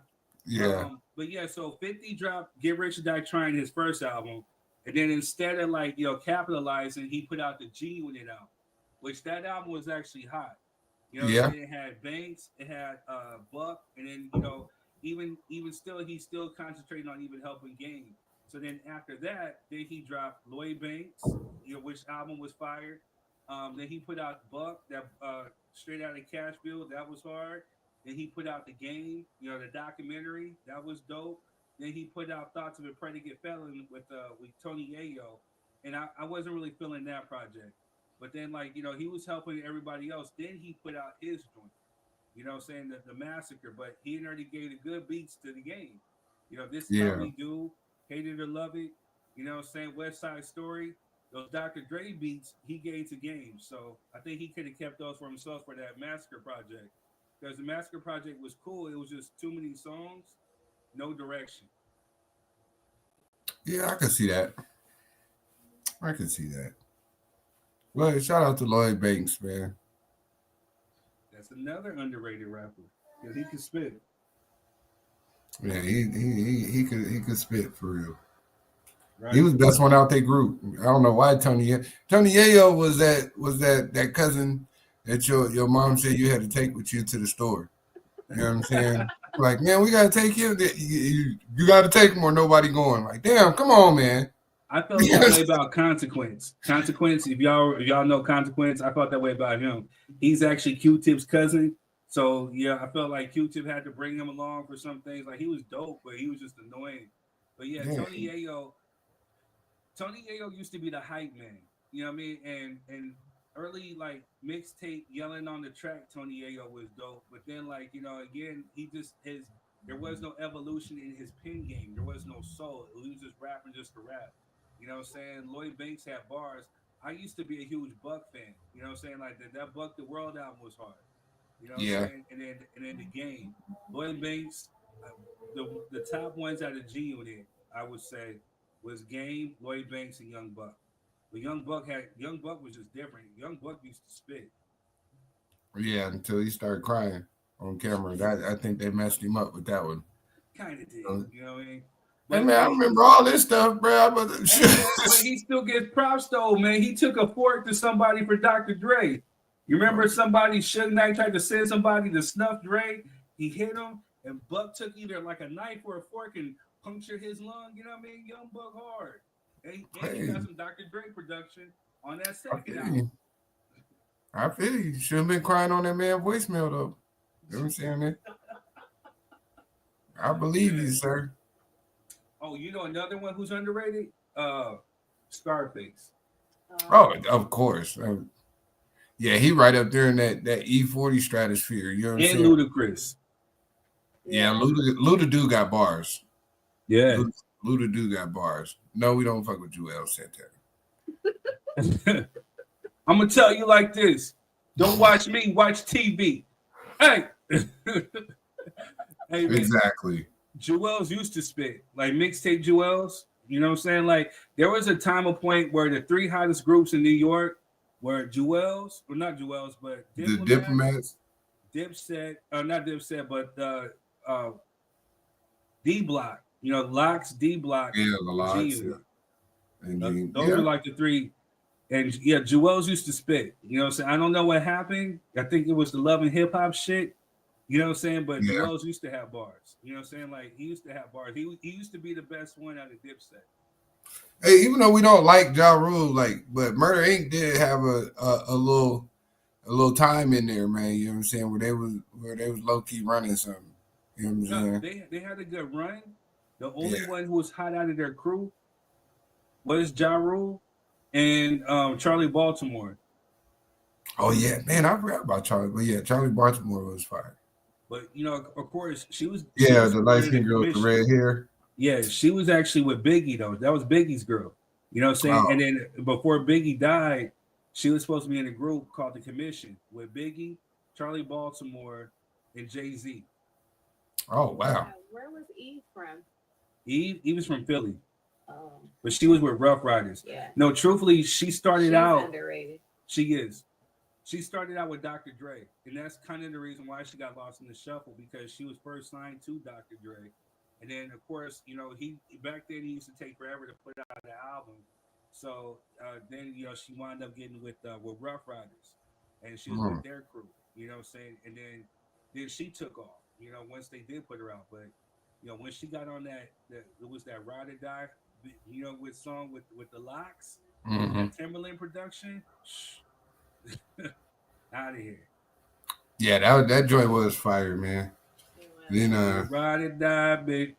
Yeah. But yeah, so 50 dropped Get Rich or Die Trying, his first album, and then instead of like capitalizing, he put out the G Unit out, which that album was actually hot. You know, Yeah. it had Banks, it had Buck, and then even still, he's still concentrating on even helping Game. So then after that, then he dropped Lloyd Banks, which album was fire. Then he put out Buck, that straight out of Cashville, that was hard. Then he put out The Game, the documentary, that was dope. Then he put out Thoughts of a Predicate Felon with Tony Yayo, and I wasn't really feeling that project. But then he was helping everybody else. Then he put out his joint, saying that the Massacre, but he already gave the good beats to The Game. This is how we do. Hate It or Love It, West Side Story, those Dr. Dre beats he gave to Game. So I think he could have kept those for himself for that Massacre project. Because the Massacre project was cool. It was just too many songs, no direction. Yeah, I can see that. Well, shout out to Lloyd Banks, man. That's another underrated rapper. Because he can spit. Yeah, he could spit for real. Right. He was the best one out their group. I don't know why Tony Yayo was that cousin that your mom said you had to take with you to the store. You know what I'm saying? Like, man, we gotta take him. You gotta take him or nobody going. Like, damn, come on, man. I felt that way about Consequence. Consequence, if y'all know Consequence, I felt that way about him. He's actually Q-Tip's cousin. So yeah, I felt like Q-Tip had to bring him along for some things. Like he was dope, but he was just annoying. But yeah, Tony Yayo used to be the hype man. You know what I mean? And early like mixtape yelling on the track, Tony Yayo was dope. But then again, there was no evolution in his pen game. There was no soul. He was just rapping just to rap. You know what I'm saying? Lloyd Banks had bars. I used to be a huge Buck fan. You know what I'm saying? Like that Buck the World album was hard. You know what I'm saying? And then The Game. Lloyd Banks, the top ones out of G Unit, I would say, was Game, Lloyd Banks, and Young Buck. But Young Buck was just different. Young Buck used to spit. Yeah, until he started crying on camera. I think they messed him up with that one. Kind of did. You know what I mean? Hey, man, I remember all this stuff, bro. But he still gets props, though, man. He took a fork to somebody for Dr. Dre. You remember somebody, Suge Knight tried to send somebody to snuff Dre? He hit him, and Buck took either like a knife or a fork and punctured his lung. You know what I mean? Young Buck hard. And he got some Dr. Dre production on that second album. I feel you. Should have been crying on that man voicemail, though. You know what I'm saying? I believe you, sir. Oh, you know another one who's underrated? Scarface. Oh, of course. Yeah, he right up there in that E40 stratosphere. You know what I'm saying? And Ludacris. Yeah, Luda do got bars. Yeah. Luda do got bars. No, we don't fuck with Joel Santana. I'm going to tell you like this. Don't watch me, watch TV. Hey. Hey, exactly. Jewels used to spit. Like mixtape Jewels. You know what I'm saying? Like there was a time or point where the three hottest groups in New York were Jewels, or not Jewels, but the Diplomats. Dipset, not Dipset, but D Block. You know, Locks, D Block. Yeah, the Locks. Those are like the three. And yeah, Jewels used to spit. You know what I'm saying? I don't know what happened. I think it was the Love and Hip Hop shit. You know what I'm saying? But Jewels used to have bars. You know what I'm saying? Like he used to have bars. He used to be the best one out of Dipset. Hey, even though we don't like Ja Rule, but Murder Inc. did have a a little time in there, man. You know what I'm saying? Where they was low key running something. You know what I'm saying? They had a good run. The only one who was hot out of their crew was Ja Rule and Charlie Baltimore. Oh yeah, man, I forgot about Charlie. But yeah, Charlie Baltimore was fired. But of course, she was the light skinned girl with the red hair. Yeah, she was actually with Biggie though. That was Biggie's girl. You know what I'm saying? Oh. And then before Biggie died, she was supposed to be in a group called the Commission with Biggie, Charlie Baltimore, and Jay-Z. Oh wow. Where was Eve from? Eve was from Philly. Oh. But she was with Rough Riders. Yeah. No, truthfully, she's out. Underrated. She is. She started out with Dr. Dre, and that's kind of the reason why she got lost in the shuffle, because she was first signed to Dr. Dre. And then, of course, he back then he used to take forever to put out the album. So then, she wound up getting with Rough Riders, and she was with their crew. You know what I'm saying? And then she took off. Once they did put her out, but when she got on that it was that Ride or Die, with song with the Locks, that Timberland production. Out of here. Yeah, that joint was fire, man. Then Ride or Die, big.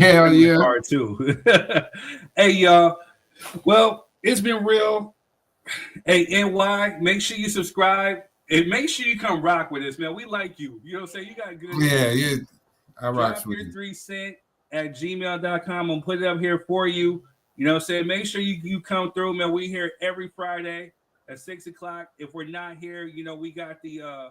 Hell yeah. Part two. Hey y'all. Well, it's been real. Hey, NY, make sure you subscribe and make sure you come rock with us, man. We like you. You know what I'm saying? You got good. Yeah. I rock with you. 3 cent at gmail.com. I'm gonna put it up here for you. You know what I'm saying? Make sure you come through, man. We here every Friday at 6:00. If we're not here, we got the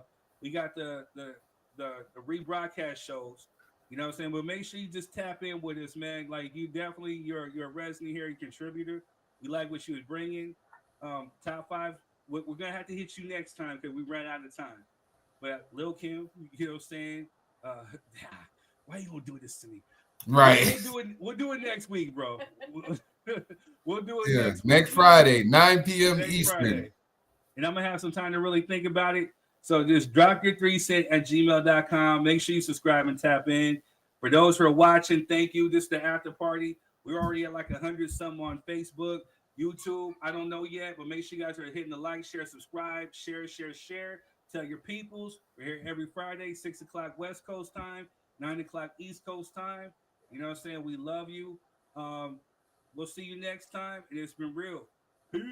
rebroadcast shows. You know what I'm saying? But make sure you just tap in with us, man. Like you're a resident here, and contributor. We like what you was bringing. Top 5. We're gonna have to hit you next time because we ran out of time. But Lil Kim, you know what I'm saying? Why you gonna do this to me? Right. We'll do it next week, bro. We'll do it next Friday, 9 p.m. Eastern. Friday. And I'm gonna have some time to really think about it. So just drop your 3 cent at gmail.com. Make sure you subscribe and tap in. For those who are watching, thank you. This is the after party. We're already at like 100 something on Facebook, YouTube. I don't know yet, but make sure you guys are hitting the like, share, subscribe, share. Tell your peoples. We're here every Friday, 6:00 West Coast time, 9:00 East Coast time. You know what I'm saying? We love you. We'll see you next time. And it's been real. Peace.